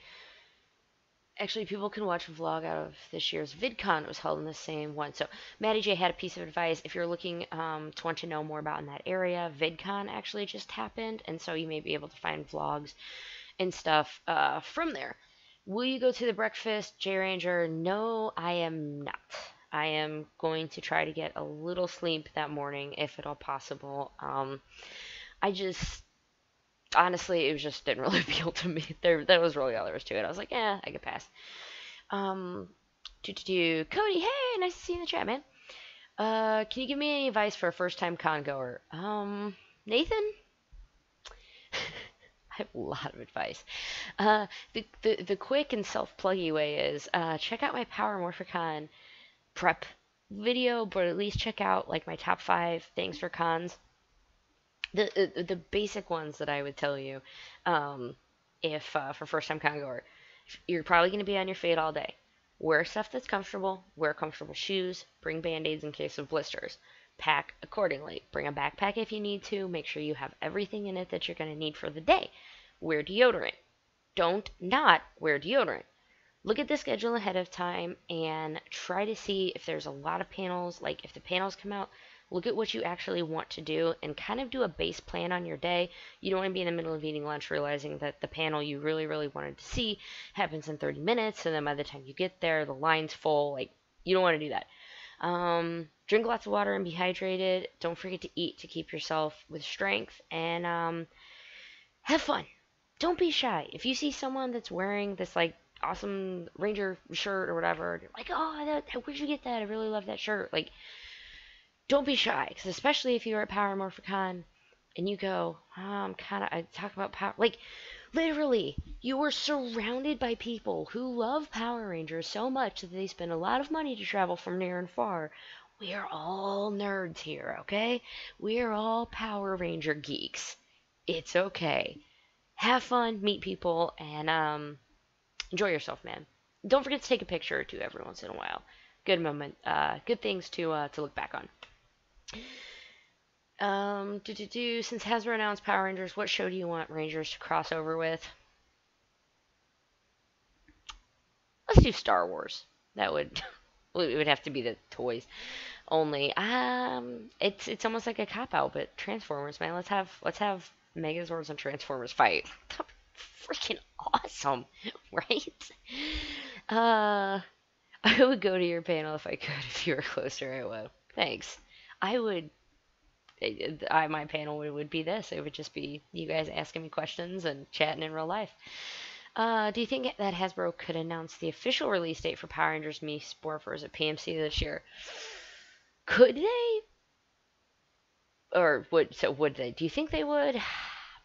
Actually, people can watch a vlog out of this year's VidCon. It was held in the same one. So, Maddie J had a piece of advice. If you're looking to want to know more about in that area, VidCon actually just happened, and so you may be able to find vlogs and stuff from there. Will you go to the breakfast, J Ranger? No, I am not. I am going to try to get a little sleep that morning, if at all possible. Honestly, it just didn't really appeal to me. That was really all there was to it. I was like, I could pass. Cody, hey, nice to see you in the chat, man. Can you give me any advice for a first-time con goer? Nathan? I have a lot of advice. The quick and self-pluggy way is check out my Power Morphicon prep video, but at least check out like my top 5 things for cons. The basic ones that I would tell you, if for first time con goer, you're probably going to be on your fade all day. Wear stuff that's comfortable. Wear comfortable shoes. Bring band-aids in case of blisters. Pack accordingly. Bring a backpack if you need to. Make sure you have everything in it that you're going to need for the day. Wear deodorant. Don't not wear deodorant. Look at the schedule ahead of time and try to see if there's a lot of panels. Like if the panels come out look at what you actually want to do, and kind of do a base plan on your day. You don't want to be in the middle of eating lunch realizing that the panel you really, really wanted to see happens in 30 minutes, and then by the time you get there, the line's full. Like, you don't want to do that. Drink lots of water and be hydrated. Don't forget to eat to keep yourself with strength, and have fun. Don't be shy. If you see someone that's wearing this like awesome Ranger shirt or whatever, you're like, oh, where'd you get that? I really love that shirt. Like, don't be shy, because especially if you're at Power Morphicon and you go, I talk about power. Like, literally, you are surrounded by people who love Power Rangers so much that they spend a lot of money to travel from near and far. We are all nerds here, okay? We are all Power Ranger geeks. It's okay. Have fun, meet people, and enjoy yourself, man. Don't forget to take a picture or two every once in a while. Good moment, good things to look back on. Since Hasbro announced Power Rangers, what show do you want Rangers to cross over with? Let's do Star Wars. That would it would have to be the toys only. It's almost like a cop out, but Transformers, man. Let's have Megazords and Transformers fight. Freaking awesome, right? Uh, I would go to your panel if I could. If you were closer, I would. Thanks. I would. My panel would be this. It would just be you guys asking me questions and chatting in real life. Do you think that Hasbro could announce the official release date for Power Rangers Mii Morphers at PMC this year? Could they? Or would they? Do you think they would?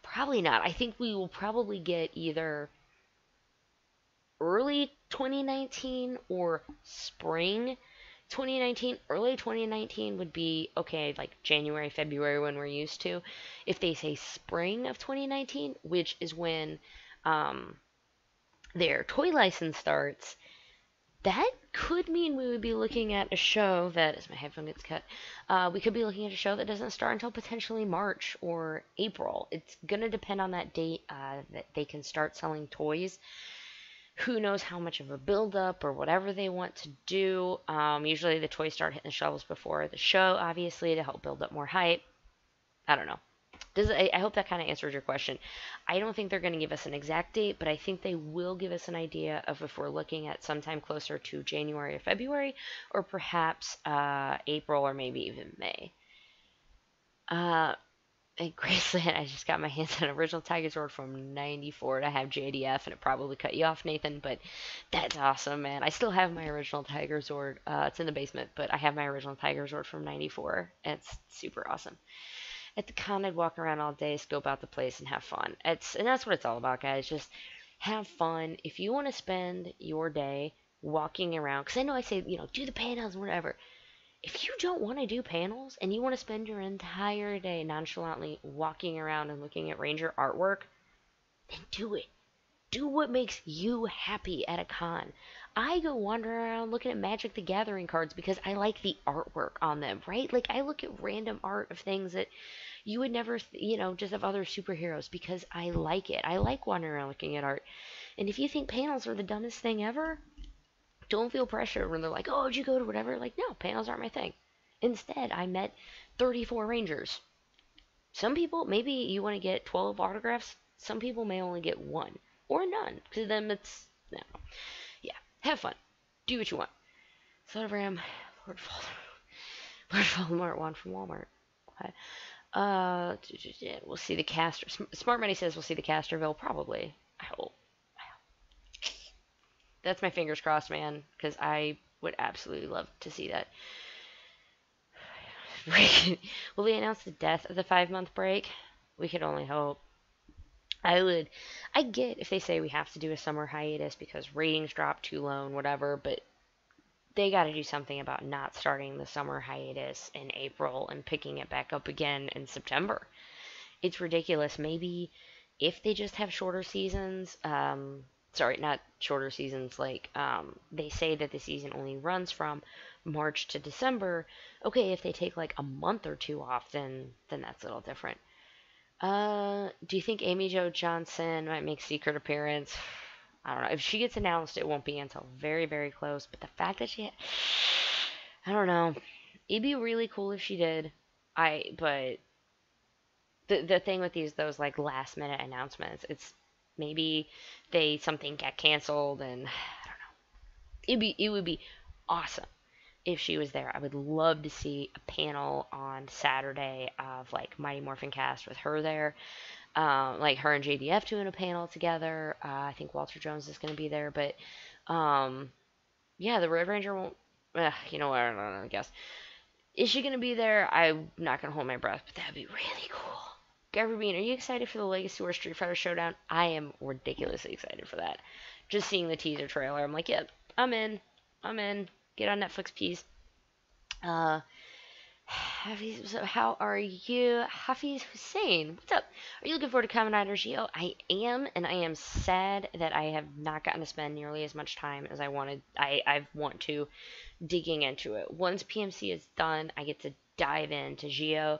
Probably not. I think we will probably get either early 2019 or spring 2019. Early 2019 would be okay, like January, February when we're used to. If they say spring of 2019, which is when their toy license starts, that could mean we would be looking at a show that, as my headphone gets cut, we could be looking at a show that doesn't start until potentially March or April. It's going to depend on that date that they can start selling toys. Who knows how much of a build-up or whatever they want to do. Usually the toys start hitting the shelves before the show, obviously, to help build up more hype. I don't know. I hope that kind of answers your question. I don't think they're going to give us an exact date, but I think they will give us an idea of if we're looking at sometime closer to January or February, or perhaps April or maybe even May. And Graceland, I just got my hands on an original Tiger Sword from '94 to have JDF, and it probably cut you off, Nathan, but that's awesome, man. I still have my original Tiger Sword. It's in the basement, but I have my original Tiger Sword from '94, and it's super awesome. At the con, I'd walk around all day, scope out the place, and have fun. And that's what it's all about, guys. Just have fun. If you want to spend your day walking around, because I know I say, do the panels and whatever. If you don't want to do panels and you want to spend your entire day nonchalantly walking around and looking at Ranger artwork, then do it. Do what makes you happy at a con. I go wandering around looking at Magic the Gathering cards because I like the artwork on them, right? Like, I look at random art of things that you would never, just of other superheroes because I like it. I like wandering around looking at art. And if you think panels are the dumbest thing ever, don't feel pressure when they're like, oh, did you go to whatever? Like, no, panels aren't my thing. Instead, I met 34 Rangers. Some people, maybe you want to get 12 autographs. Some people may only get one or none. To them, it's, no. Yeah, have fun. Do what you want. Sodagram, Lord Voldemort, one from Walmart. Okay. We'll see the caster. Smart Money says we'll see the Casterville, probably. I hope. That's my fingers crossed, man, because I would absolutely love to see that. Will they announce the death of the 5-month break? We could only hope. I get if they say we have to do a summer hiatus because ratings drop too low and whatever, but they got to do something about not starting the summer hiatus in April and picking it back up again in September. It's ridiculous. Maybe if they just have shorter seasons, sorry, not shorter seasons, like, they say that the season only runs from March to December. Okay, if they take like a month or two off, then that's a little different. Do you think Amy Jo Johnson might make secret appearance? I don't know. If she gets announced, it won't be until very, very close. But the fact that I don't know. It'd be really cool if she did. But the thing with those like last minute announcements, it's maybe they something got canceled, and it would be awesome if she was there. I would love to see a panel on Saturday of like Mighty Morphin Cast with her there, like her and JDF doing a panel together. I think Walter Jones is going to be there, but um, yeah, the Red Ranger won't. You know what? I don't know. I guess is she going to be there? I'm not going to hold my breath, but that'd be really cool. Gary Bean, are you excited for the Legacy War Street Fighter Showdown? I am ridiculously excited for that. Just seeing the teaser trailer, I'm like, yep, I'm in. I'm in. Get on Netflix, please. Uh, Hafiz, so how are you? Hafiz Hussein, what's up? Are you looking forward to Kamen Rider Geo? I am, and I am sad that I have not gotten to spend nearly as much time as I wanted. I want to digging into it. Once PMC is done, I get to dive into Geo.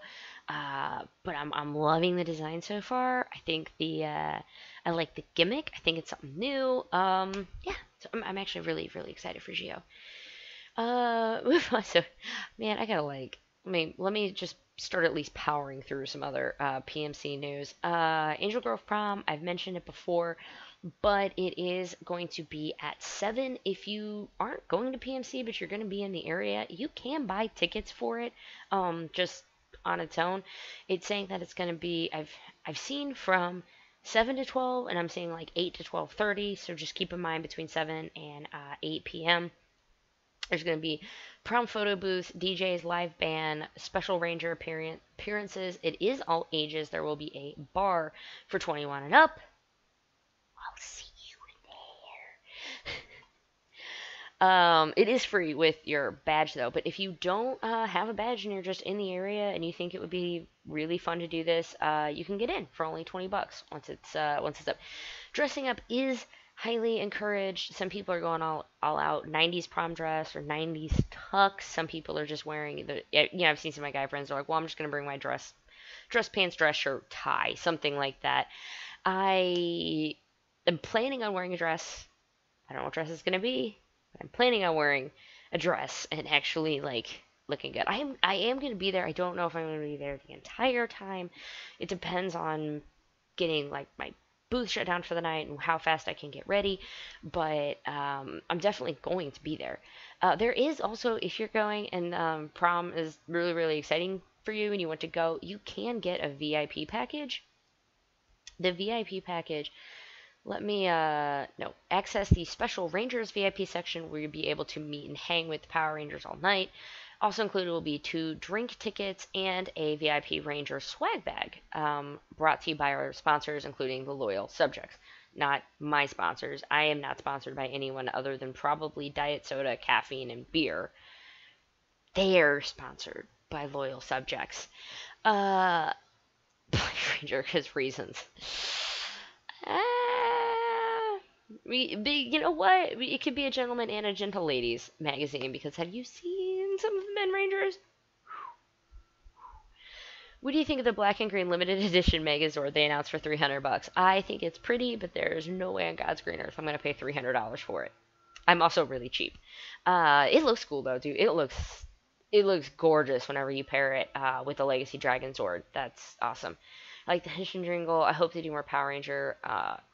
But I'm loving the design so far. I think I like the gimmick. I think it's something new. Yeah, so I'm actually really excited for Geo. So, man, I gotta like, let me just start at least powering through some other PMC news. Angel Grove Prom, I've mentioned it before, but it is going to be at 7. If you aren't going to PMC, but you're going to be in the area, you can buy tickets for it, just on its own. It's saying that it's going to be, I've seen from 7 to 12, and I'm seeing like 8 to 12:30, so just keep in mind between 7 and 8 p.m. There's going to be prom photo booth, DJs, live band, special ranger appearances. It is all ages. There will be a bar for 21 and up. I'll see you in there. It is free with your badge though, but if you don't have a badge and you're just in the area and you think it would be really fun to do this, you can get in for only $20 once it's up. Dressing up is highly encouraged. Some people are going all out 90s prom dress or 90s tux. Some people are just wearing I've seen some of my guy friends are like, well, I'm just going to bring my dress pants, dress shirt, tie, something like that. I am planning on wearing a dress. I don't know what dress it's going to be, but I'm planning on wearing a dress and actually like looking good. I am going to be there. I don't know if I'm going to be there the entire time. It depends on getting like my booth shut down for the night and how fast I can get ready, but I'm definitely going to be there. There is also, if you're going and prom is really exciting for you and you want to go, you can get a VIP package. The VIP package, let me no, access the special Rangers VIP section where you'll be able to meet and hang with the Power Rangers all night. Also included will be 2 drink tickets and a VIP Ranger swag bag, brought to you by our sponsors, including the loyal subjects. Not my sponsors. I am not sponsored by anyone other than probably diet soda, caffeine, and beer. They're sponsored by loyal subjects. Ranger has reasons. You know what? It could be a gentleman and a gentle ladies magazine, because have you seen some of the Men Rangers? What do you think of the black and green limited edition Megazord they announced for $300? I think it's pretty, but there's no way on God's green earth I'm going to pay $300 for it. I'm also really cheap. It looks cool though, dude. It looks gorgeous whenever you pair it with the Legacy Dragon Zord. That's awesome. I like the Henshin Jingle. I hope they do more Power Ranger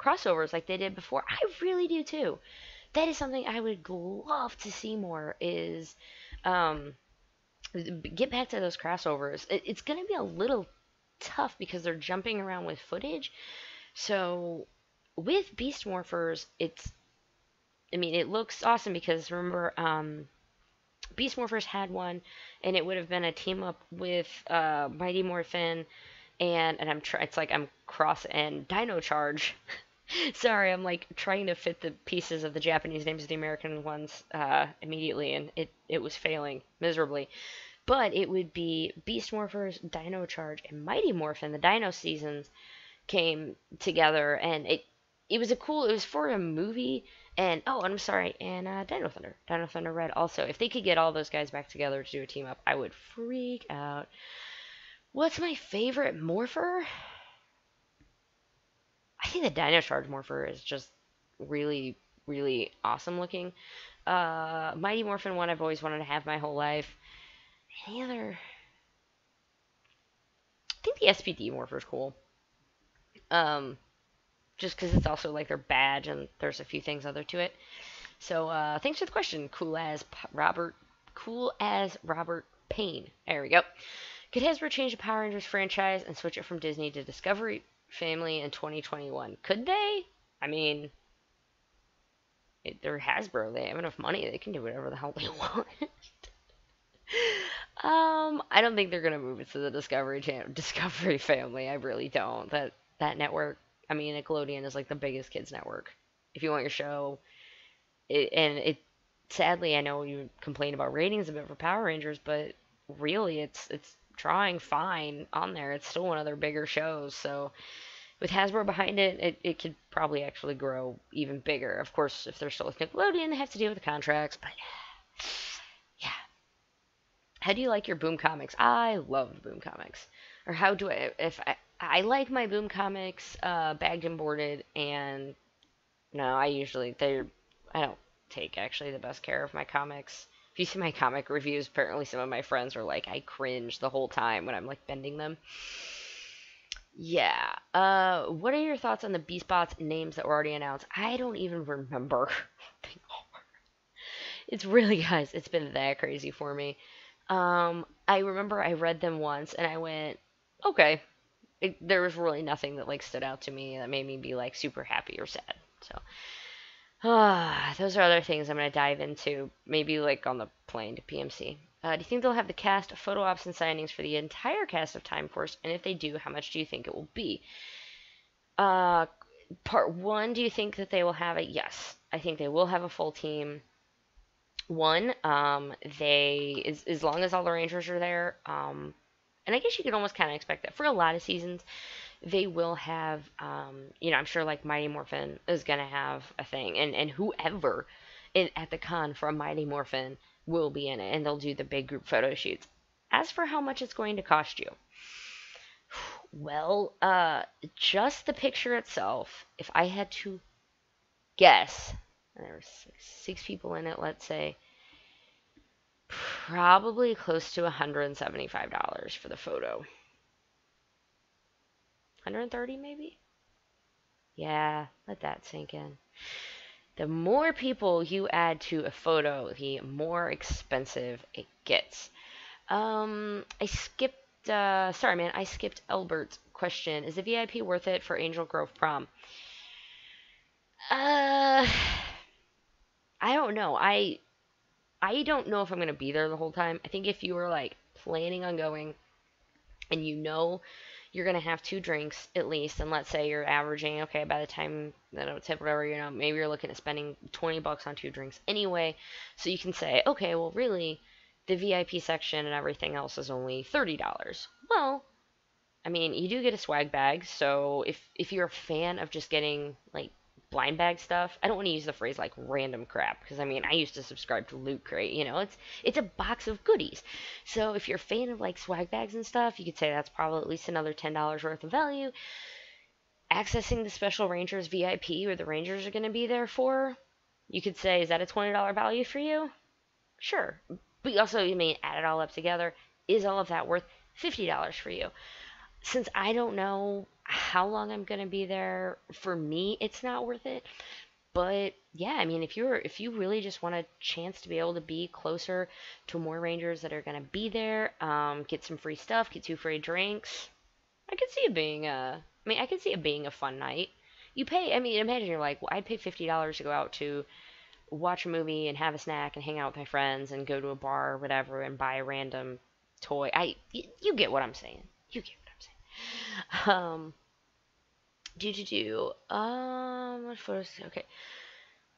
crossovers like they did before. I really do too. That is something I would love to see more, is get back to those crossovers. It's going to be a little tough because they're jumping around with footage. So with Beast Morphers, it looks awesome because remember, Beast Morphers had one, and it would have been a team up with Mighty Morphin, and it's like I'm cross and Dino Charge. Sorry, I'm like trying to fit the pieces of the Japanese names of the American ones immediately, and it was failing miserably. But it would be Beast Morphers, Dino Charge, and Mighty Morphin. The Dino seasons came together, and it was it was for a movie. And I'm sorry, and Dino Thunder Red also. If they could get all those guys back together to do a team up, I would freak out. What's my favorite Morpher? I think the Dino Charge Morpher is just really awesome looking. Mighty Morphin one I've always wanted to have my whole life. Any other? I think the SPD Morpher's cool. Um, just because it's also like their badge and there's a few things other to it. So thanks for the question. Cool as Robert Payne. There we go. Could Hasbro change the Power Rangers franchise and switch it from Disney to Discovery Family in 2021? Could they? I mean, they're Hasbro. They have enough money. They can do whatever the hell they want. I don't think they're gonna move it to the Discovery Channel, Discovery Family. I really don't. That network. I mean, Nickelodeon is like the biggest kids network. If you want your show, and it. Sadly, I know you complain about ratings a bit for Power Rangers, but really, it's drawing fine on there. It's still one of their bigger shows. So with Hasbro behind it, it could probably actually grow even bigger. Of course, if they're still with Nickelodeon, they have to deal with the contracts. But yeah, how do you like your Boom comics? I love Boom comics. Or how do I? If I like my Boom comics bagged and boarded, and no, I usually they're I don't take actually the best care of my comics. If you see my comic reviews, apparently some of my friends are like, I cringe the whole time when I'm like bending them. Yeah. What are your thoughts on the B spots names that were already announced? I don't even remember. It's really, guys, it's been that crazy for me. I remember I read them once and I went, okay. There was really nothing that like stood out to me that made me be like super happy or sad. So, those are other things I'm gonna dive into, maybe like on the plane to PMC. Do you think they'll have the cast, photo ops, and signings for the entire cast of Time Force? And if they do, how much do you think it will be? Uh, Part one, do you think that they will have it? Yes, I think they will have a full team. One, they as long as all the Rangers are there, and I guess you could almost kind of expect that for a lot of seasons. They will have, I'm sure like Mighty Morphin is gonna have a thing, and whoever at the con from Mighty Morphin will be in it, and they'll do the big group photo shoots. As for how much it's going to cost you, well, just the picture itself, if I had to guess, and there were six people in it, let's say, probably close to $175 for the photo. 130 maybe? Yeah, let that sink in. The more people you add to a photo, the more expensive it gets. I skipped, sorry man, I skipped Albert's question. Is the VIP worth it for Angel Grove prom? Uh, I don't know. I don't know if I'm gonna be there the whole time. I think if you were like planning on going and you know you're gonna have two drinks at least, and let's say you're averaging, okay, by the time that I would tip whatever, maybe you're looking at spending $20 on two drinks anyway, so you can say, okay, well really, the VIP section and everything else is only $30. Well, I mean, you do get a swag bag, so if you're a fan of just getting like blind bag stuff, I don't want to use the phrase like random crap because I mean I used to subscribe to Loot Crate, it's a box of goodies. So if you're a fan of like swag bags and stuff, you could say that's probably at least another $10 worth of value. Accessing the Special Rangers VIP where the Rangers are going to be there for, you could say, is that a $20 value for you? Sure, but also you may add it all up together. Is all of that worth $50 for you? Since I don't know how long I'm gonna be there, for me it's not worth it. But yeah, I mean if you really just want a chance to be able to be closer to more Rangers that are gonna be there, get some free stuff, get two free drinks, I could see it being I could see it being a fun night. You pay, I mean, imagine you're like, well, I'd pay $50 to go out to watch a movie and have a snack and hang out with my friends and go to a bar or whatever and buy a random toy. You get what I'm saying. You get what I'm saying. What photos? Okay.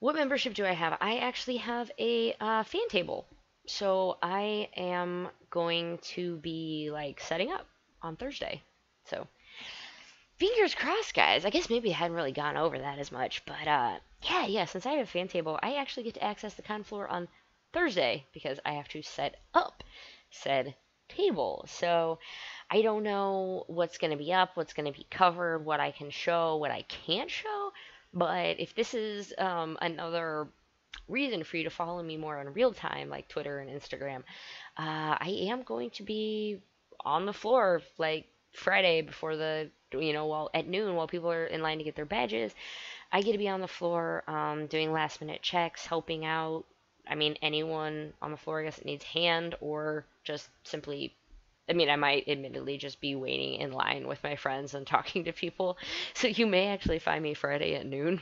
What membership do I have? I actually have a fan table. So I am going to be like setting up on Thursday. So fingers crossed, guys. I guess maybe I hadn't really gone over that as much, but yeah. Since I have a fan table, I actually get to access the con floor on Thursday because I have to set up said table. So I don't know what's going to be up, what's going to be covered, what I can show, what I can't show. But if this is another reason for you to follow me more in real time, like Twitter and Instagram, I am going to be on the floor like Friday before while at noon while people are in line to get their badges. I get to be on the floor doing last minute checks, helping out. I mean, anyone on the floor, I guess, that needs hand or just simply. I mean, I might admittedly just be waiting in line with my friends and talking to people. So you may actually find me Friday at noon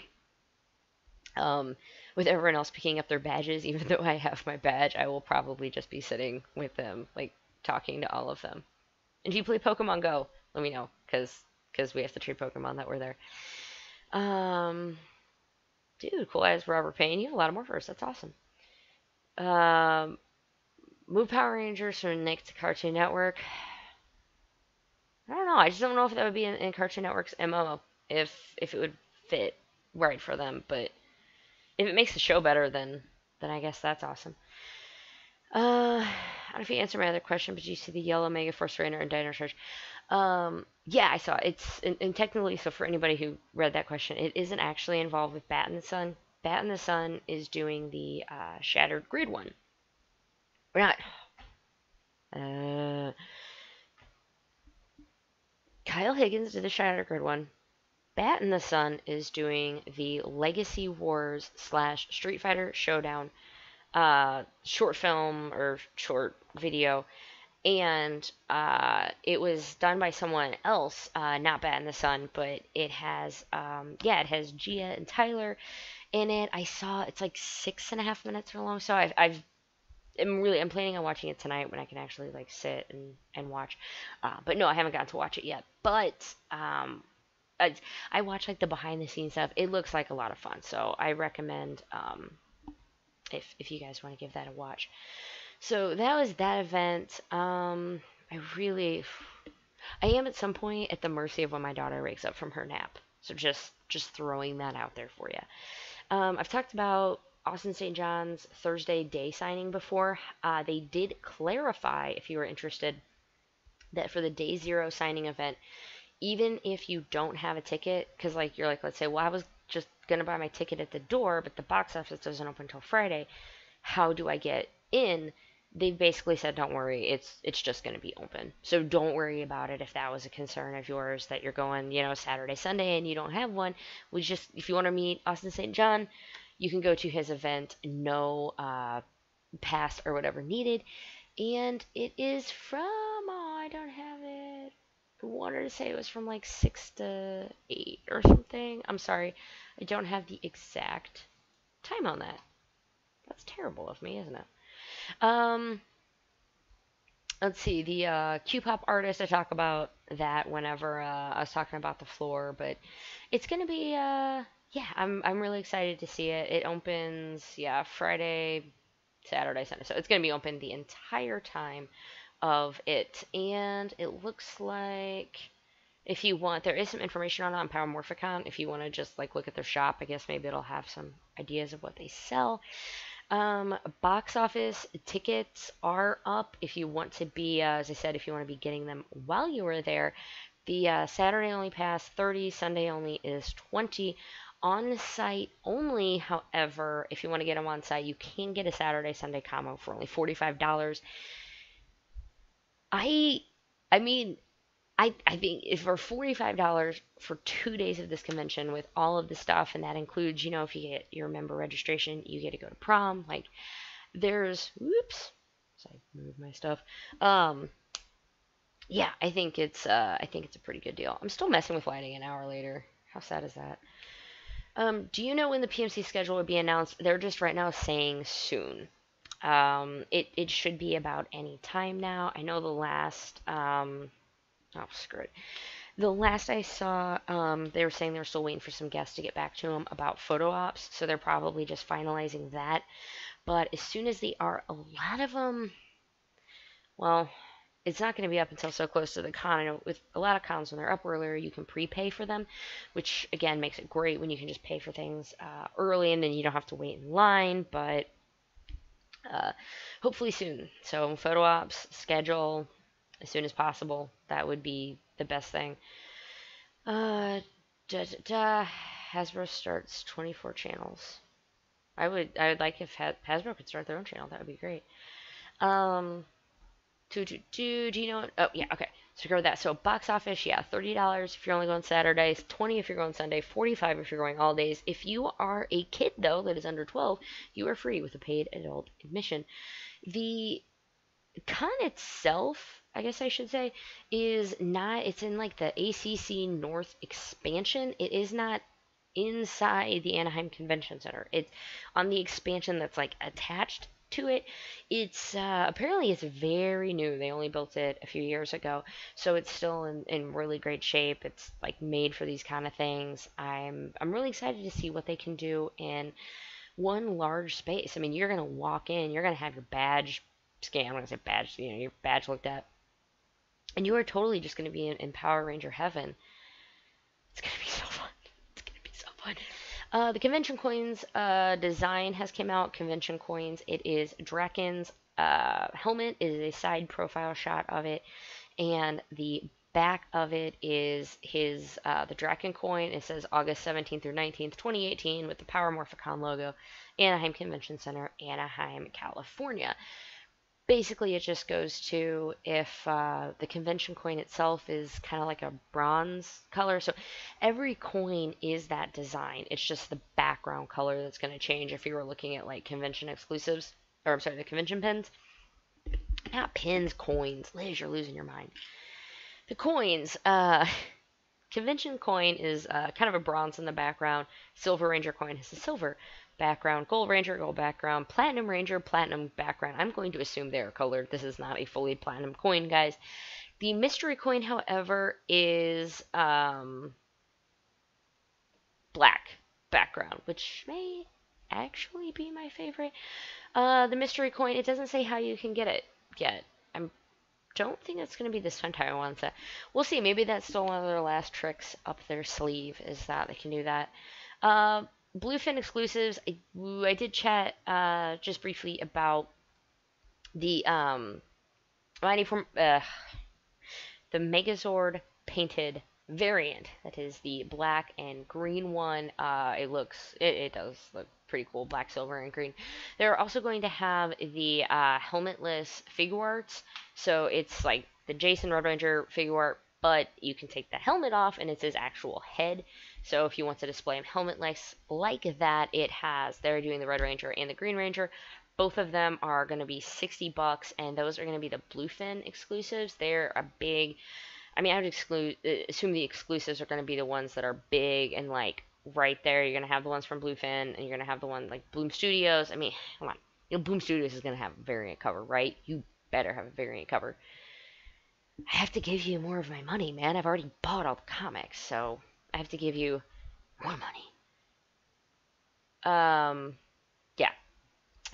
um, with everyone else picking up their badges. Even though I have my badge, I will probably just be sitting with them, like talking to all of them. And if you play Pokemon Go, let me know, because we have to trade Pokemon that were there. Um, Dude, cool as Robert Payne. You have a lot of morphers. That's awesome. Um, Move Power Rangers from Nick to Cartoon Network. I don't know. I just don't know if that would be in Cartoon Network's MO if it would fit right for them. But if it makes the show better, then I guess that's awesome. I don't know if you answered my other question, but did you see the yellow Mega Force Rainer and Dino Charge? Yeah, I saw it. And technically, so for anybody who read that question, it isn't actually involved with Bat in the Sun. Bat in the Sun is doing the Shattered Grid one. We're not. Uh, Kyle Higgins did the Shattered Grid one. Bat in the Sun is doing the Legacy Wars / Street Fighter Showdown short film or short video, and it was done by someone else, not Bat in the Sun, but it has Gia and Tyler in it. I saw it's like 6.5 minutes or long, so I'm planning on watching it tonight when I can actually like sit and watch. But no, I haven't gotten to watch it yet. But I watch like the behind the scenes stuff. It looks like a lot of fun, so I recommend if you guys want to give that a watch. So that was that event. I am at some point at the mercy of when my daughter wakes up from her nap. So just throwing that out there for you. I've talked about Austin St. John's Thursday day signing before. They did clarify, if you were interested, that for the day zero signing event, even if you don't have a ticket, because like you're like, let's say, well, I was just gonna buy my ticket at the door, but the box office doesn't open until Friday. How do I get in? They basically said, don't worry, it's just going to be open. So don't worry about it if that was a concern of yours that you're going, Saturday, Sunday, and you don't have one. If you want to meet Austin St. John, you can go to his event, no pass or whatever needed. And it is from, I don't have it. I wanted to say it was from like 6 to 8 or something. I'm sorry, I don't have the exact time on that. That's terrible of me, isn't it? Um, let's see, the Q-pop artist, I talk about that whenever I was talking about the floor, but it's gonna be yeah, I'm really excited to see it. It opens Friday, Saturday, Sunday, so it's gonna be open the entire time of it, and it looks like if you want, there is some information on it on Power Morphicon. If you want to just like look at their shop, I guess maybe it'll have some ideas of what they sell. Box office tickets are up if you want to be, as I said, if you want to be getting them while you are there. The Saturday only pass 30, Sunday only is 20. On site only, however, if you want to get them on site, you can get a Saturday Sunday combo for only $45. I mean, I think if for $45 for 2 days of this convention with all of the stuff, and that includes, if you get your member registration, you get to go to prom. Like, whoops, so I moved my stuff. Yeah, I think it's a pretty good deal. I'm still messing with lighting an hour later. How sad is that? Do you know when the PMC schedule would be announced? They're just right now saying soon. It should be about any time now. I know the last oh, screw it. The last I saw, they were saying they were still waiting for some guests to get back to them about photo ops, so they're probably just finalizing that. But as soon as they are, a lot of them, well, it's not going to be up until so close to the con. I know with a lot of cons, when they're up earlier, you can prepay for them, which again makes it great when you can just pay for things early and then you don't have to wait in line. But hopefully soon. So photo ops schedule as soon as possible. That would be the best thing. Hasbro starts 24 channels. I would like if Hasbro could start their own channel. That would be great. Um, do you know what? Oh, yeah, okay. So go with that. So box office, yeah, $30 if you're only going Saturdays, 20 if you're going Sunday, 45 if you're going all days. If you are a kid though that is under 12, you are free with a paid adult admission. The con itself, I guess I should say, is not, it's in like the ACC North expansion. It is not inside the Anaheim Convention Center. It's on the expansion that's like attached to it. It's apparently it's very new. They only built it a few years ago, so it's still in really great shape. It's like made for these kind of things. I'm really excited to see what they can do in one large space. I mean, you're gonna walk in, you're gonna have your badge scanned. I'm gonna say badge, your badge looked at, and you are totally just gonna be in Power Ranger heaven. It's gonna be so fun. It's gonna be so fun. The convention coins design has came out. Convention coins. It is Draken's helmet. It is a side profile shot of it, and the back of it is his the Draken coin. It says August 17th through 19th, 2018, with the Power Morphicon logo, Anaheim Convention Center, Anaheim, California. Basically, it just goes to if the convention coin itself is kind of like a bronze color. So every coin is that design. It's just the background color that's going to change if you were looking at like convention exclusives, or I'm sorry, the convention pins. Not pins, coins. Liz, you're losing your mind. The coins, convention coin is kind of a bronze in the background. Silver Ranger coin has a silver background. Gold Ranger, gold background. Platinum Ranger, platinum background. I'm going to assume they are colored. This is not a fully platinum coin, guys. The mystery coin, however, is black background, which may actually be my favorite. The mystery coin, it doesn't say how you can get it yet. I don't think it's going to be this Taiwan one set. We'll see. Maybe that's still one of their last tricks up their sleeve, is that they can do that. Bluefin exclusives. I did chat just briefly about the the Megazord painted variant. That is the black and green one. It does look pretty cool, black, silver, and green. They're also going to have the helmetless figure arts. So it's like the Jason Red Ranger figure art, but you can take the helmet off and it's his actual head. So if you want to display him helmetless like that, they're doing the Red Ranger and the Green Ranger. Both of them are going to be $60, and those are going to be the Bluefin exclusives. They're a big, I mean, I would assume the exclusives are going to be the ones that are big and like right there. You're going to have the ones from Bluefin, and you're going to have the one like Bloom Studios. I mean, come on, Bloom Studios is going to have a variant cover, right? You better have a variant cover. I have to give you more of my money, man. I've already bought all the comics, so I have to give you more money. Yeah.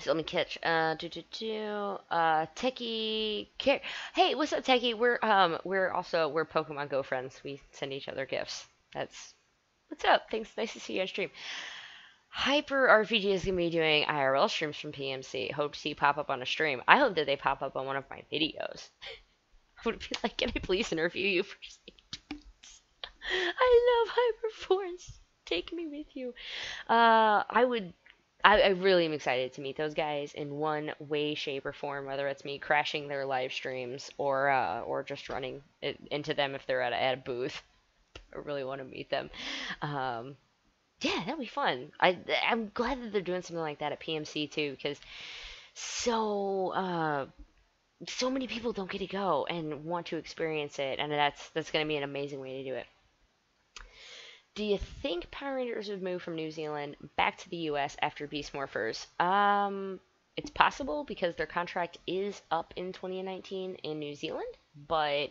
So let me catch. Techie. Hey, what's up, Techie? We're Pokemon Go friends. We send each other gifts. That's what's up. Thanks. Nice to see you on stream. Hyper RPG is gonna be doing IRL streams from PMC. Hope to see pop up on a stream. I hope that they pop up on one of my videos. I would be like, can I please interview you for I love Hyperforce. Take me with you. I really am excited to meet those guys in one way, shape, or form, whether it's me crashing their live streams or just running into them if they're at a booth. I really want to meet them. Yeah, that'd be fun. I'm glad that they're doing something like that at PMC too, because so many people don't get to go and want to experience it, and that's going to be an amazing way to do it. Do you think Power Rangers would move from New Zealand back to the US after Beast Morphers? It's possible because their contract is up in 2019 in New Zealand, but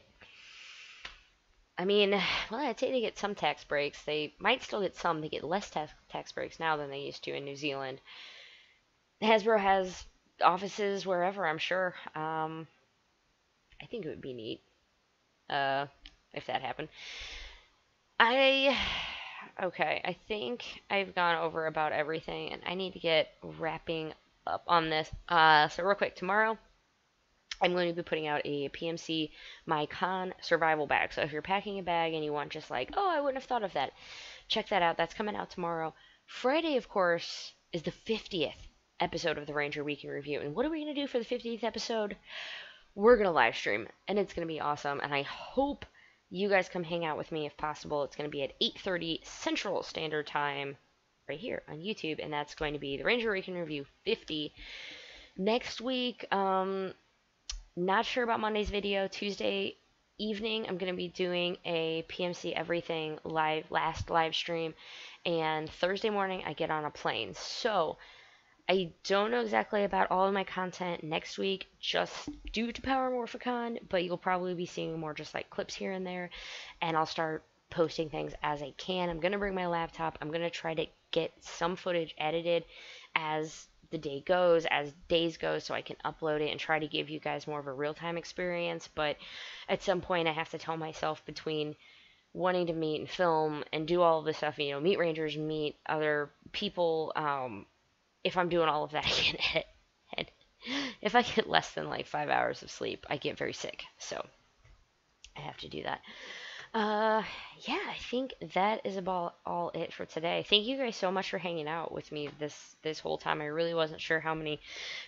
I mean, well, I'd say they get some tax breaks. They might still get some. They get less tax breaks now than they used to in New Zealand. Hasbro has offices wherever, I'm sure. I think it would be neat if that happened. Okay, I think I've gone over about everything, and I need to get wrapping up on this. So real quick, tomorrow I'm going to be putting out a PMC My Con survival bag. So if you're packing a bag and you want just like, oh, I wouldn't have thought of that, check that out. That's coming out tomorrow. Friday, of course, is the 50th episode of the Ranger Week in Review. And what are we going to do for the 50th episode? We're going to live stream, and it's going to be awesome. And I hope you guys come hang out with me if possible. It's going to be at 8:30 Central Standard Time right here on YouTube, and that's going to be the Ranger Week in Review 50. Next week, not sure about Monday's video. Tuesday evening, I'm going to be doing a PMC Everything last live stream, and Thursday morning, I get on a plane. So, I don't know exactly about all of my content next week, just due to Power Morphicon, but you'll probably be seeing more just like clips here and there, and I'll start posting things as I can. I'm going to bring my laptop. I'm going to try to get some footage edited as the day goes, as days go, so I can upload it and try to give you guys more of a real-time experience. But at some point, I have to tell myself between wanting to meet and film and do all of this stuff, meet rangers, meet other people. If I'm doing all of that, I can't edit. And if I get less than like 5 hours of sleep, I get very sick. So I have to do that. Yeah, I think that is about all it for today. Thank you guys so much for hanging out with me this whole time. I really wasn't sure how many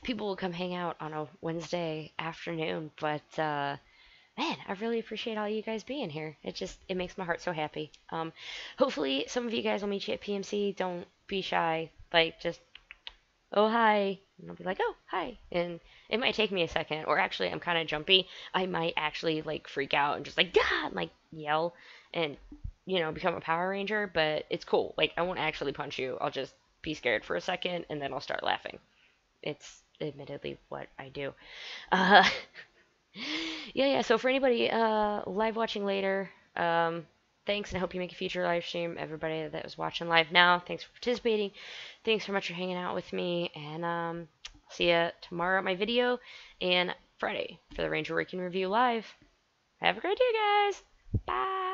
people would come hang out on a Wednesday afternoon, but man, I really appreciate all you guys being here. It makes my heart so happy. Hopefully some of you guys will meet you at PMC. Don't be shy. Like, just, oh, hi. And I'll be like, oh, hi. And it might take me a second, or actually, I'm kind of jumpy. I might actually, like, freak out and just, like, God, and, like, yell and, become a Power Ranger, but it's cool. Like, I won't actually punch you. I'll just be scared for a second, and then I'll start laughing. It's admittedly what I do. Uh, yeah, so for anybody live watching later, thanks, and I hope you make a future live stream. Everybody that was watching live now, thanks for participating. Thanks so much for hanging out with me, and see ya tomorrow at my video, and Friday for the Ranger Week in Review live. Have a great day, guys. Bye.